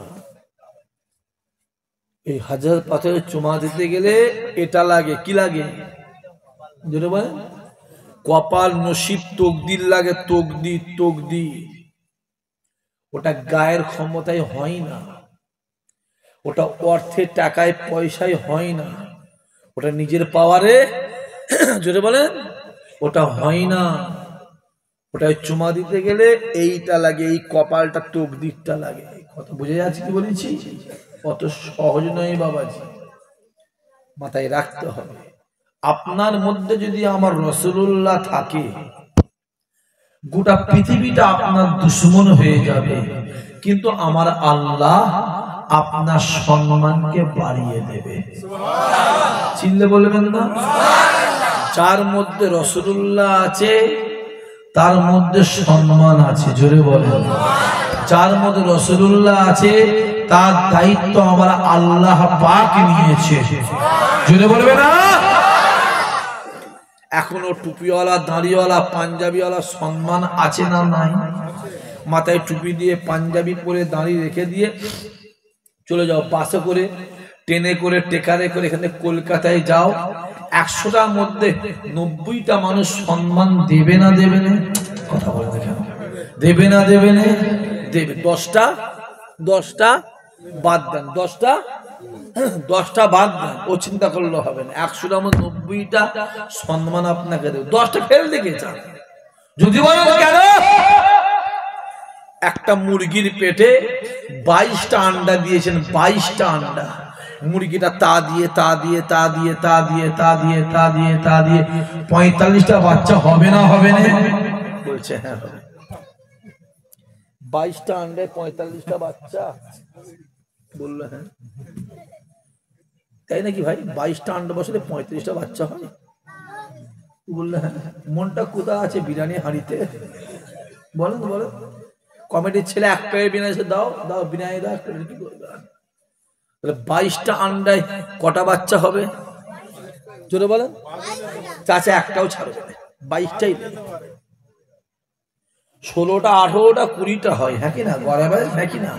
এই হাজার পাথরের চুমা দিতে গেলে এটা লাগে, কি লাগে? যেটা বলেন কপাল, নসিব, তকদির লাগে। তকদির ওটা গায়ের ক্ষমতায় হয় না। ওটা অর্থে টাকায় পয়সায় হয় না, ওটা নিজের পাওয়ারে, জোরে বলেন, ওটা হয় না। ওটাই চুমা দিতে গেলে এইটা লাগে, এই কপালটা তকদিরটা লাগে। কথা বুঝে যাচ্ছে কি বলেছি? অত সহজ নয় বাবাজি, মাথায় রাখতে হবে। আপনার মধ্যে যদি আমার রাসূলুল্লাহ থাকে, গোটা পৃথিবীটা আপনার দুশমন হয়ে যাবে, কিন্তু আমার আল্লাহ আপনার সম্মানকে বাড়িয়ে দেবে। চিল্লে বলবেন না? যার মধ্যে রাসূলুল্লাহ আছে তার মধ্যে সম্মান আছে, জোরে বলেন। যার মধ্যে রাসূলুল্লাহ আছে তার দায়িত্ব আমার আল্লাহ পাক নিয়েছে, জোরে বলবে না? এখনো টুপিওয়ালা, দাড়িওয়ালা, পাঞ্জাবিওয়ালা সম্মান আছে না নাই? মাথায় টুপি দিয়ে, পাঞ্জাবি পরে, দাড়ি রেখে দিয়ে চলে যাও বাসে করে, ট্রেনে করে, টেকারে করে, এখানে কলকাতায় যাও, 100টার মধ্যে 90টা মানুষ সম্মান দেবে না দেবে না? কথা বলে দেখেন, দেবে না দেবে না? দেবে। 10টা বাদ দেন, 10টা বাদ দেন, ও চিন্তা করলে হবে না। 100টার মধ্যে 90টা সম্মান আপনাকে দেবে, 10টা ফেল দেখে চান। যদি বলেন কেন? একটা মুরগির পেটে 22টা আন্ডা দিয়েছেন, 22টা আন্ডা। মুরগিটা তা দিয়ে 45টা বাচ্চা হবে না হবে না? বলছে হ্যাঁ হবে। 22টা আন্ডায় 45টা বাচ্চা, বললো হ্যাঁ। তাই নাকি ভাই? 22টা আন্ডা বসালে 35টা বাচ্চা হয়? বললো হ্যাঁ। মনটা কোথায় আছে? বিরিয়ানি হাঁড়িতে? বলেন বলেন। কমিটির ছেলে এক প্লেট বিরিয়ানি দাও দাও, বিরিয়ানি দাও, এক প্লেট কি করবে? 22টা আন্ডায় কটা বাচ্চা হবে? জোরে বলেন। চাচা একটাও ছাড়বে না, 22টাই। 16টা, 18টা, 20টা হয়, হ্যাঁ কি না? গড়ে বাজে, হ্যাঁ কি না?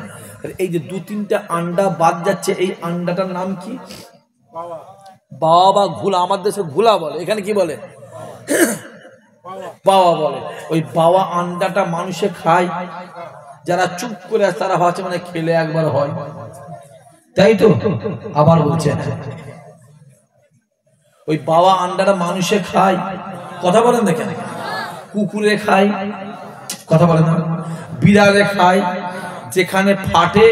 এই যে 2-3টা আন্ডা বাদ যাচ্ছে, এই আন্ডাটার নাম কি? বাবা ঘুলা। আমার দেশে ঘুলা বলে, এখানে কি বলে? বাবা বলে। ওই বাবা আন্ডাটা মানুষে খায়, যারা চুপ করে আছে তারা ভাবছে মানে খেলে একবার হয়, তাই তো? আবার বলছেন, ওই বাবা আন্ডাটা মানুষে খায়, কথা বলেন দেখেন। কুকুরে খায়, কথা বলেন না। বিড়ালে খায়, যেখানে ফাটে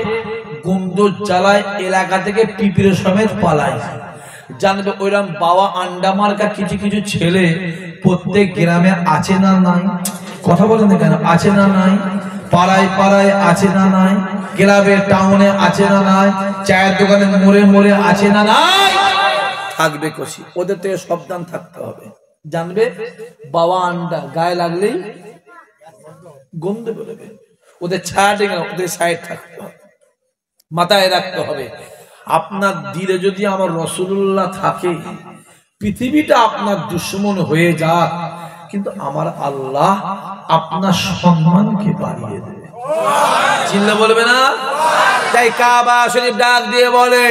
গন্ধ জ্বালায়, এলাকা থেকে পিঁপড়ে সমেত পালায়। জানবে ওইরকম বাবা আন্ডা মার্কা কিছু কিছু ছেলে প্রত্যেক গ্রামে আছে না নাই? কথা বলেন দেখেন, আছে না নাই? পাড়ায় পাড়ায় আছে না নাই? গ্রামে টাউনে আছে না নাই? চায়ের দোকানে মোড়ে মোড়ে আছে না নাই? থাকবে কষি। ওদের থেকে সাবধান থাকতে হবে। জানবে বাবা আন্ডা গায়ে লাগলেই গন্ধ বেরোবে, ওদের ছায়া ডেকে ওদের সাইড থাকতে হবে, মাথায় রাখতে হবে। আপনার দিলে যদি আমার রাসূলুল্লাহ থাকে, পৃথিবীটা আপনার দুশমন হয়ে যাক, কিন্তু আমার আল্লাহ আপনার সম্মানকে বাড়িয়ে দেবে। চিল্লা বলবে না? তাই কাবা শরীফ ডাক দিয়ে বলে,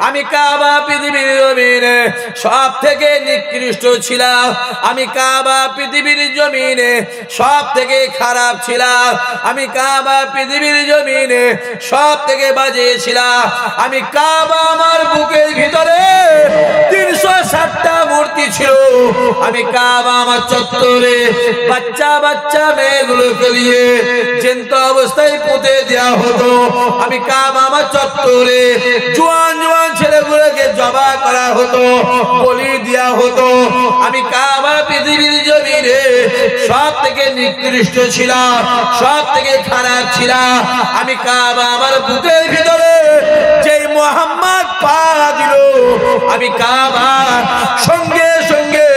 আমি কাবা পৃথিবীর জমিনে সব থেকে নিকৃষ্ট ছিলাম, আমি কাবা পৃথিবীর জমিনে সব থেকে খারাপ ছিলাম, আমি কাবা পৃথিবীর জমিনে সব থেকে বাজে ছিলাম, আমি কাবা আমার বুকের ভিতরে 360টা মূর্তি ছিল, আমি কাবা আমার চত্বরে বাচ্চা বাচ্চা মেয়েগুলোকে নিয়ে জ্যান্ত অবস্থায় পুঁতে দেওয়া হতো, আমি কাবা আমার চত্বরে জোয়ান জোয়ান ছেলেগুলোকে জবাই করা হতো, বলি দেওয়া হতো, আমি কাবা পৃথিবীর জমিনে সব থেকে নিকৃষ্ট ছিলাম, সব থেকে খারাপ ছিলাম, আমি কাবা আমার বুকের ভিতরে যে মুহাম্মদ পা দিল, আমি কাবা সঙ্গে সঙ্গে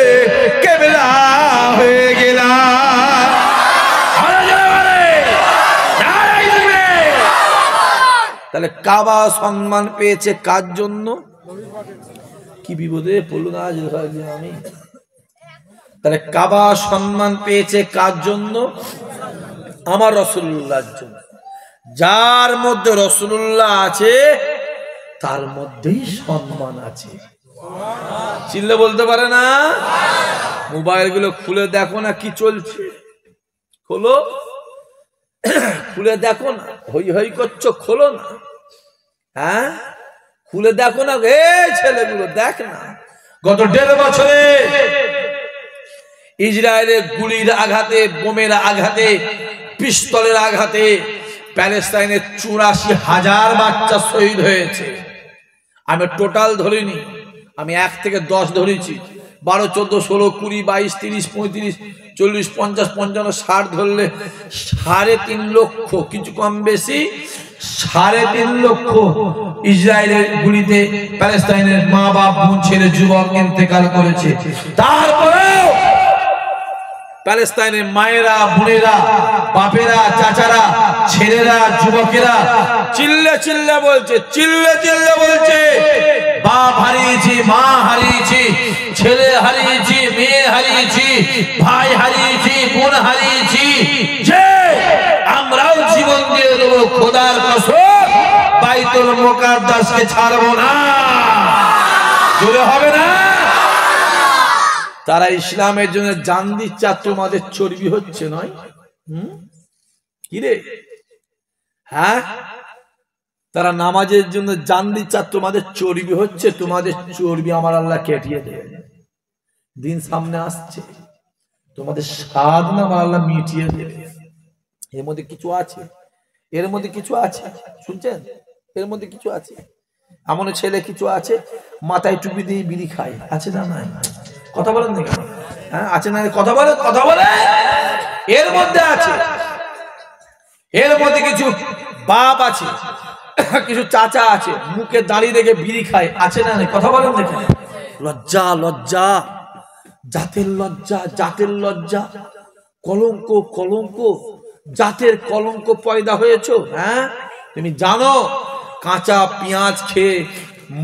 কিবলা হয়ে গেলাম। তাহলে কাবা সম্মান পেয়েছে কার জন্য? কি বিপদে পড়লো না আমি? তাহলে কাবা সম্মান পেয়েছে কার জন্য? আমার রাসূলুল্লাহর জন্য। যার মধ্যে রাসূলুল্লাহ আছে তার মধ্যেই সম্মান আছে। চিল্লে বলতে পারে না? মোবাইল গুলো খুলে দেখো না কি চলছে, খোলো, খুলে দেখো না, হই হই করছো, খোলো না। হ্যাঁ, খুলে দেখো না, এই ছেলেগুলো দেখ না, গত 1.5 বছরে ইসরায়েলের গুলির আঘাতে, বোমের আঘাতে, পিস্তলের আঘাতে প্যালেস্টাইনের 84,000 বাচ্চা শহীদ হয়েছে। আমি টোটাল ধরিনি, আমি 1 থেকে 10 ধরেছি। 12, 14, 16, 20, 22, 30, 35, 40, 50, 55, 60 ধরলে 3.5 লক্ষ, কিছু কম বেশি 3.5 লক্ষ ইসরায়েলের গুলিতে প্যালেস্টাইনের মা বাপ, বোন, ছেলে, যুবক ইন্তেকাল করেছে। তারপরেও প্যালেস্টাইনের মায়েরা, বোনেরা, বাপেরা, চাচারা, ছেলেরা, যুবকেরা চিল্লে চিল্লে বলছে, চিল্লে চিল্লে বলছে, বাপ হারিয়েছি, মা হারিয়েছি, ছেলে হারিয়েছি, মেয়ে হারিয়েছি, ভাই হারিয়েছি, বোন হারিয়েছি, যে আমরাও জীবন দিয়ে দেবো, খোদার কসম বাইতুল মুকাদ্দাসকে ছাড়বো না। জোরে হবে না? তারা ইসলামের জন্য জান দিচ্ছে, আর তোমাদের চর্বি হচ্ছে নয়? কি রে? হ্যাঁ, তারা নামাজের জন্য জান দিচ্ছে, আর তোমাদের চর্বি হচ্ছে। তোমাদের চর্বি আমার আল্লাহ কেটিয়ে দেবে। দিন সামনে আসছে, তোমাদের সাধনা আমার আল্লাহ মিটিয়ে দেবে। এর মধ্যে কিছু আছে, এর মধ্যে কিছু আছে, শুনছেন? এর মধ্যে কিছু আছে। এমন ছেলে কিছু আছে মাথায় টুপি দিয়ে বিড়ি খায়, আছে না? নাই? কথা বলেন না? হ্যাঁ, আছে না? কথা বলে, কথা বলে। এর মধ্যে আছে, এর মধ্যে কিছু বাপ আছে, কিছু চাচা আছে, মুখে দাঁড়িয়ে রেখে বিড়ি খায়, আছে না? কথা বলেন দেখে। লজ্জা, লজ্জা, জাতের লজ্জা, জাতের লজ্জা, কলঙ্ক, কলঙ্ক, জাতের কলঙ্ক পয়দা হয়েছো। হ্যাঁ, তুমি জানো কাঁচা পেঁয়াজ খেয়ে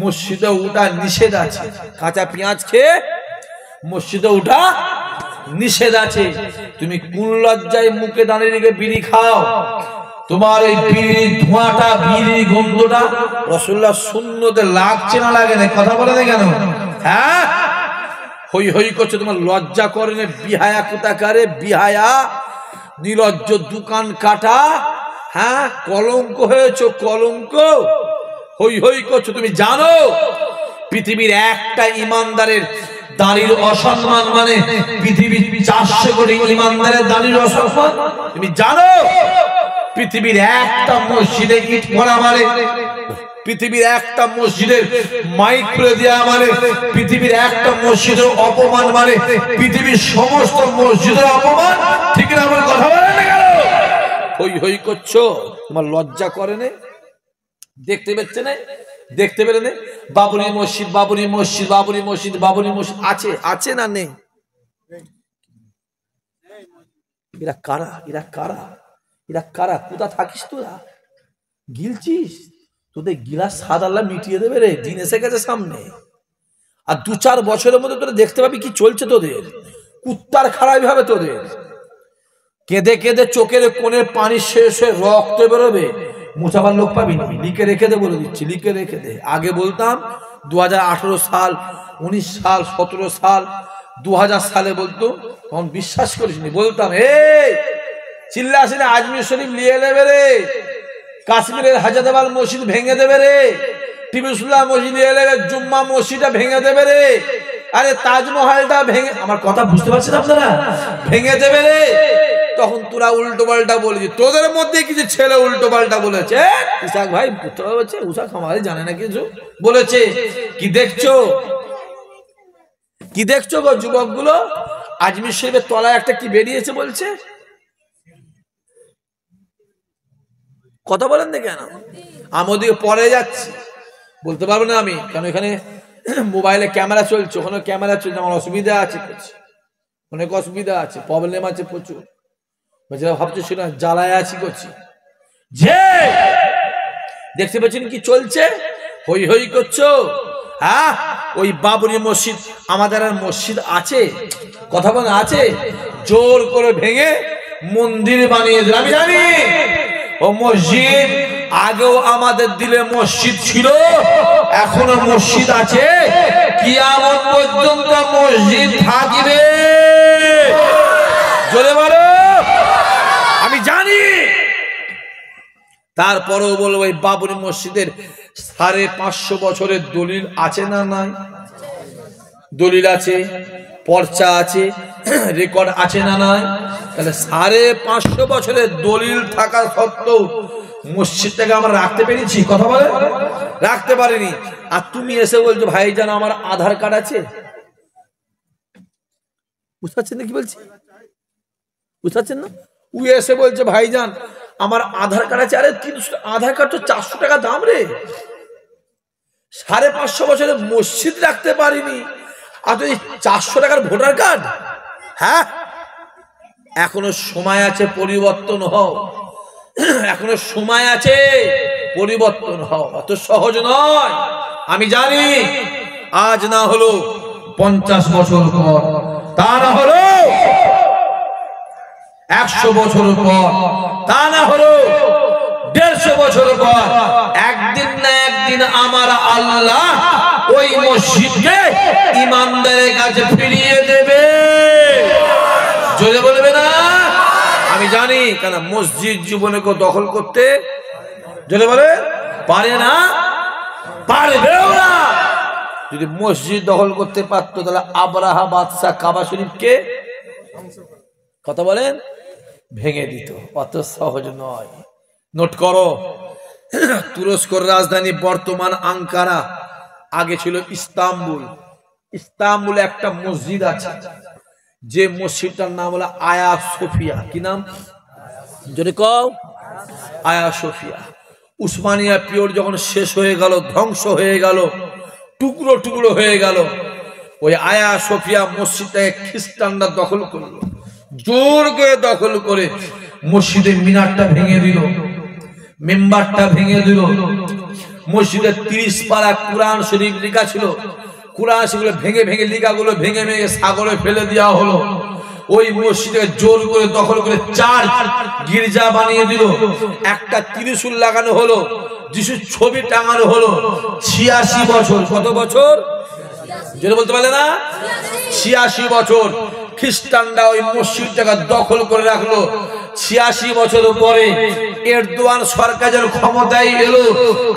মসজিদে উঠা নিষেধ আছে। কাঁচা পেঁয়াজ খেয়ে মসজিদে উঠা নিষেধ আছে। তুমি কোন লজ্জায় মুখে দাঁড়িয়ে রেখে বিড়ি খাও? তোমার এই বিড়ির ধোঁয়াটা, বিড়ির গন্ধটা রাসূলুল্লাহ সুন্নতে লাগছে না লাগে না? কথা বলে না কেন? হ্যাঁ, হই হই করছে, তোমার লজ্জা করে না? বিহায়া কোথাকারে, বিহায়া, নিলজ্জ, দোকান কাটা। হ্যাঁ, কলঙ্ক হয়েছো, কলঙ্ক। হই হই করছো। তুমি জানো পৃথিবীর একটা ইমানদারের দাড়ির অসম্মান মানে পৃথিবীর 400 কোটি ইমানদারের দাড়ির অসম্মান? তুমি জানো পৃথিবীর একটা মসজিদে ইট পড়া মানে, পৃথিবীর একটা মসজিদের মাইক খুলে দেওয়া মানে, পৃথিবীর একটা মসজিদের অপমান মানে পৃথিবীর সমস্ত মসজিদের অপমান? ঠিক না? আমার কথা বলে না কেন? হই হই করছো, তোমার লজ্জা করে না? দেখতে পেচ্ছে না? দেখতে পেলে না? বাবরি মসজিদ, বাবরি মসজিদ, বাবরি মসজিদ, বাবরি মসজিদ আছে, আছে না নেই? এরা কারা? এরা কারা? এরা কারা? কোথা থাকিস তোরা? গিলছিস? তোদের গিলাস স্বাদ আল্লাহ মিটিয়ে দেবে রে, দিন এসে গেছে সামনে। আর 2-4 বছরের মধ্যে তোরা দেখতে পাবি কি চলছে তোদের। কুত্তার খারাপ হবে তোদের। কেঁদে কেঁদে চোখের কোণে পানি শেষ হয়ে রক্ত বেরোবে, মোছাবার লোক পাবি না। লিখে রেখে দে, বলে দিচ্ছি, লিখে রেখে দে। আগে বলতাম 2018 সাল, 19 সাল, 17 সাল, 2000 সালে বলতো, তখন বিশ্বাস করিসনি। বলতাম এই চিল্লা আসলে আজমির শরীফ নিয়ে নেবে রে, কাশ্মীরের হাজাদাবাদ মসজিদ ভেঙে দেবে রে, টিপুসুল্লাহ মসজিদ নিয়ে নেবে, জুম্মা মসজিদটা ভেঙে দেবে রে, আরে তাজমহলটা ভেঙে, আমার কথা বুঝতে পারছেন আপনারা? ভেঙে দেবে রে। তখন তোরা উল্টো পাল্টা বলেছি, তোদের মধ্যে কিছু ছেলে উল্টো পাল্টা বলেছে। ইসাক ভাই তোরা বলছে, উসাক আমাদের জানে না কিছু বলেছে। কি দেখছো, কি দেখছো গো যুবক গুলো? আজমির শরীফের তলায় একটা কি বেরিয়েছে বলছে, কথা বলেন না কেন? আমি ওদিকে পরে যাচ্ছি, বলতে পারবো না আমি, কারণ এখানে মোবাইলে ক্যামেরা চলছে, ওখানে ক্যামেরা চলছে, আমার অসুবিধা আছে, অনেক অসুবিধা আছে, প্রবলেম আছে প্রচুর। ভাবছো শুনে জ্বালায় আছি করছি, যে দেখতে পাচ্ছেন কি চলছে? হই হই করছো। হ্যাঁ, ওই বাবরি মসজিদ, আমাদের আর মসজিদ আছে? কথা বলে আছে? জোর করে ভেঙে মন্দির বানিয়ে দিল। আমি জানি ও মসজিদ আগেও আমাদের দিলে মসজিদ ছিল, এখনো মসজিদ আছে, কিয়ামত পর্যন্ত মসজিদ থাকবে। জোরে বলো। আমি জানি তারপরেও বলবো এই বাবরি মসজিদের 550 বছরের দলিল আছে না নাই? দলিল আছে, পর্চা আছে, রেকর্ড আছে না নাই? তাহলে 550 বছরের দলিল থাকা সত্ত্বেও মসজিদটাকে আমরা রাখতে পেরেছি? কথা বলে রাখতে পারিনি। আর তুমি এসে বলছো ভাইজান আমার আধার কার্ড আছে। বুঝতে পারছেন না কি বলছি? বুঝতে পারছেন না? ও এসে বলছে ভাইজান আমার আধার কার্ড আছে। আরে আধার কার্ড তো 400 টাকা দাম রে। 550 বছরে মসজিদ রাখতে পারিনি আর তুই 400 টাকার ভোটার কার্ড? হ্যাঁ, এখনো সময় আছে, পরিবর্তন হও। এখনো সময় আছে, পরিবর্তন হও। অত সহজ নয়। আমি জানি আজ না হলো 50 বছর পর, তা না হলো 100 বছর পর, তা না হলো 150 বছর পর, একদিন না একদিন আমার আল্লাহ ওই মসজিদকে ইমানদারের কাছে ফিরিয়ে দেবে। জোরে বলবে না? আমি জানি, কেন মসজিদ জীবনে কেউ দখল করতে জোরে বলে পারে না, পারবেও না। যদি মসজিদ দখল করতে পারতো তাহলে আবরাহা বাদশাহ কাবা শরীফকে কথা বলেন ভেঙে দিত। অত সহজ নয়। নোট করো, তুরস্কর রাজধানী বর্তমান আঙ্কারা, আগে ছিল ইস্তাম্বুল। ইস্তাম্বুলে একটা মসজিদ আছে, যে মসজিদটার নাম হলো আয়া সোফিয়া। কি নাম? যদি কও আয়া সোফিয়া। উসমানিয়া পিরিয়ড যখন শেষ হয়ে গেল, ধ্বংস হয়ে গেল, টুকরো টুকরো হয়ে গেল, ওই আয়া সোফিয়া মসজিদটাকে খ্রিস্টানরা দখল করলো। জোর করে দখল করে মসজিদের মিনারটা ভেঙে দিল, মেম্বারটা ভেঙে দিল। মসজিদের 30 পারা কুরআন শরীফ লেখা ছিল, কুরআন সেগুলো ভেঙে ভেঙে লেখাগুলো ভেঙে ভেঙে সাগরে ফেলে দেওয়া হলো। ওই মসজিদে জোর করে দখল করে 4 গির্জা বানিয়ে দিল। একটা ত্রিশূল লাগানো হলো, যিশুর ছবি টাঙানো হলো। 86 বছর, কত বছর যেটা বলতে পারলে না? 86 বছর খ্রিস্টানরা ওই মসজিদটাকে দখল করে রাখলো। 86 বছর পরে এরদোয়ান সরকারের ক্ষমতায় এলো।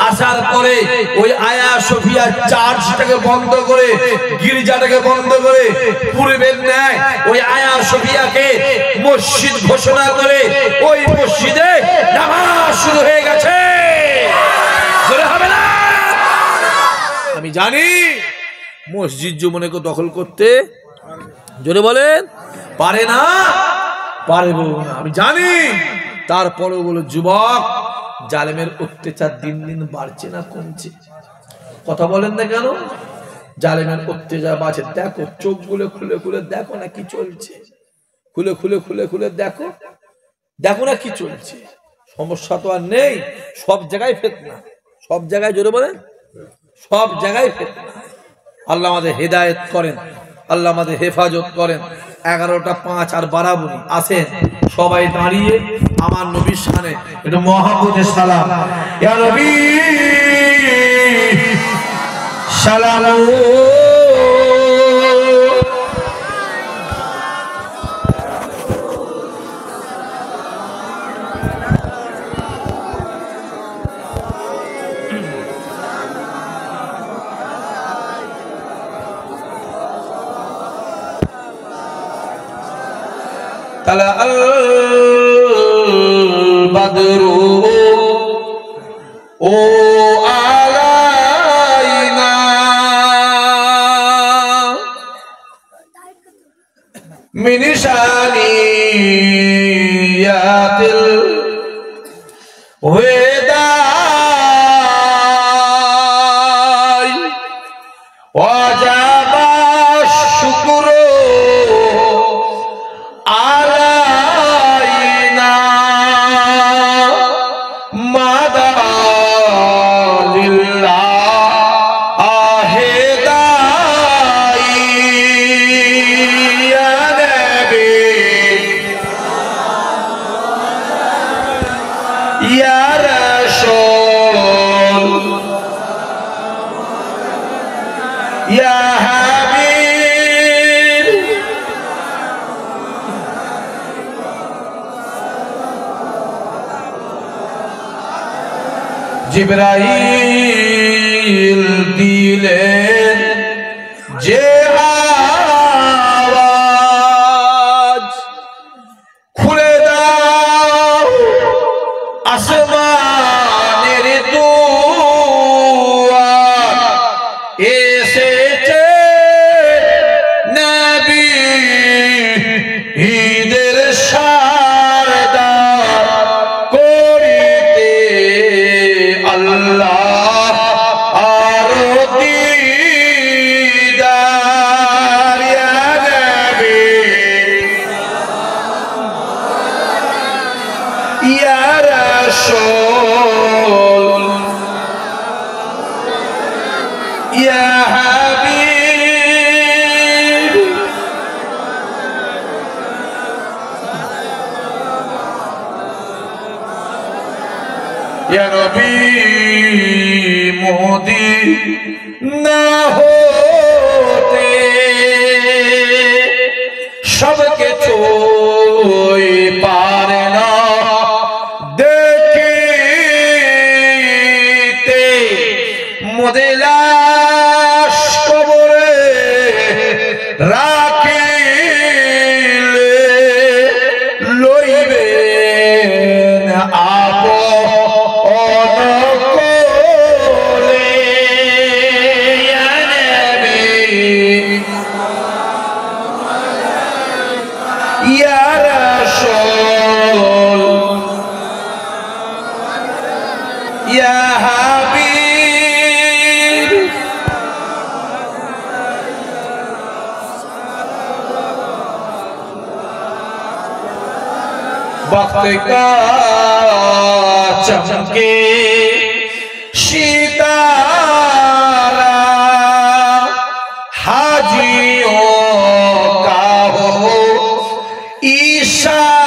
আসার পরে ওই আয়া সোফিয়া চার্চটাকে বন্ধ করে, গির্জাটাকে বন্ধ করে, পূর্বের ন্যায় ওই আয়া সোফিয়াকে মসজিদ ঘোষণা করে ওই মসজিদে নামাজ শুরু হয়ে গেছে। হবে না? আমি জানি মসজিদ জীবনেকে দখল করতে জোরে বলেন পারে না, পারবো না। আমি জানি। তারপরেও বলো যুবক, জালেমের অত্যাচার দিন দিন বাড়ছে না কমছে? কথা বলেন না কেন? জালেমের অত্যাচার বাড়ছে। দেখো, চোখ গুলো খুলে খুলে দেখো না কি চলছে। খুলে খুলে খুলে খুলে দেখো, দেখো না কি চলছে। সমস্যা তো আর নেই, সব জায়গায় ফিতনা, সব জায়গায় জোরে বলেন সব জায়গায় ফিতনা। আল্লাহ আমাদের হেদায়েত করেন, আল্লাহ আমাদের হেফাজত করেন। 11টা 5 আর বারাবুনি আসেন সবাই দাঁড়িয়ে আমার নবীর শানে একটু মহব্বতের সালাম। ইয়া নবী সালাম। তালা আল বদরু ও আলাইনা মিন শানিয়াতিল ওয়াদাই ওয়াজাবা শুকরু আলাইনা মাদা লিল্লাহ আহেদাই ইয়া নবী ইয়া রাসূল ইয়া জিবরাইল দিলেন যে আওয়াজ, খুলে দাও আসমানের দুয়ার, এসেছে নবী ঈদের সারদার করিতে আল্লাহ আর দিদার। ইয়া নবী ইয়া রাসূল ইয়া হাবিব, ইয়া নবী মদিনা হতে সবকিছু পারে না দেখিতে, মোদের কবরে রাখিলে লইবেন আপন কোলে। ইয়া নবী ইয়া রাসূল ইয়া হাবিব, वक्त का चमके सितारा, हाजियों का हो इशारा,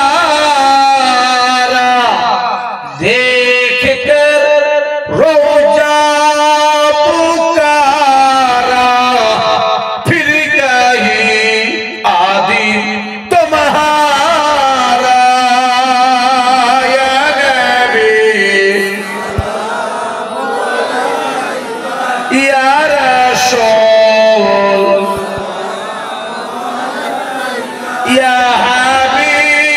देख कर रोजा पुकारा, फिर कहीं आदिम तुम्हारा। या नबी या रसूल या हबीब,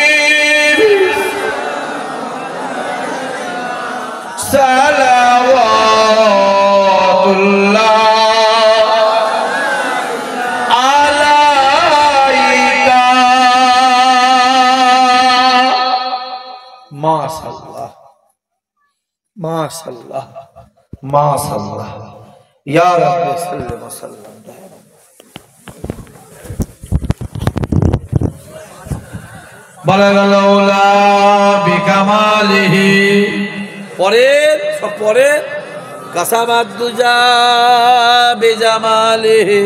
सलावतुल्लाह अलैका। माशाअल्लाह माशाअल्लाह माशाअल्लाह, या रब्बी सल्लल्लाहु अलैहि वसल्लम। বালাগালাউলা বিকামালিহি, পরে সব পরে কাসাবাদ দুজা বেজামালিহি।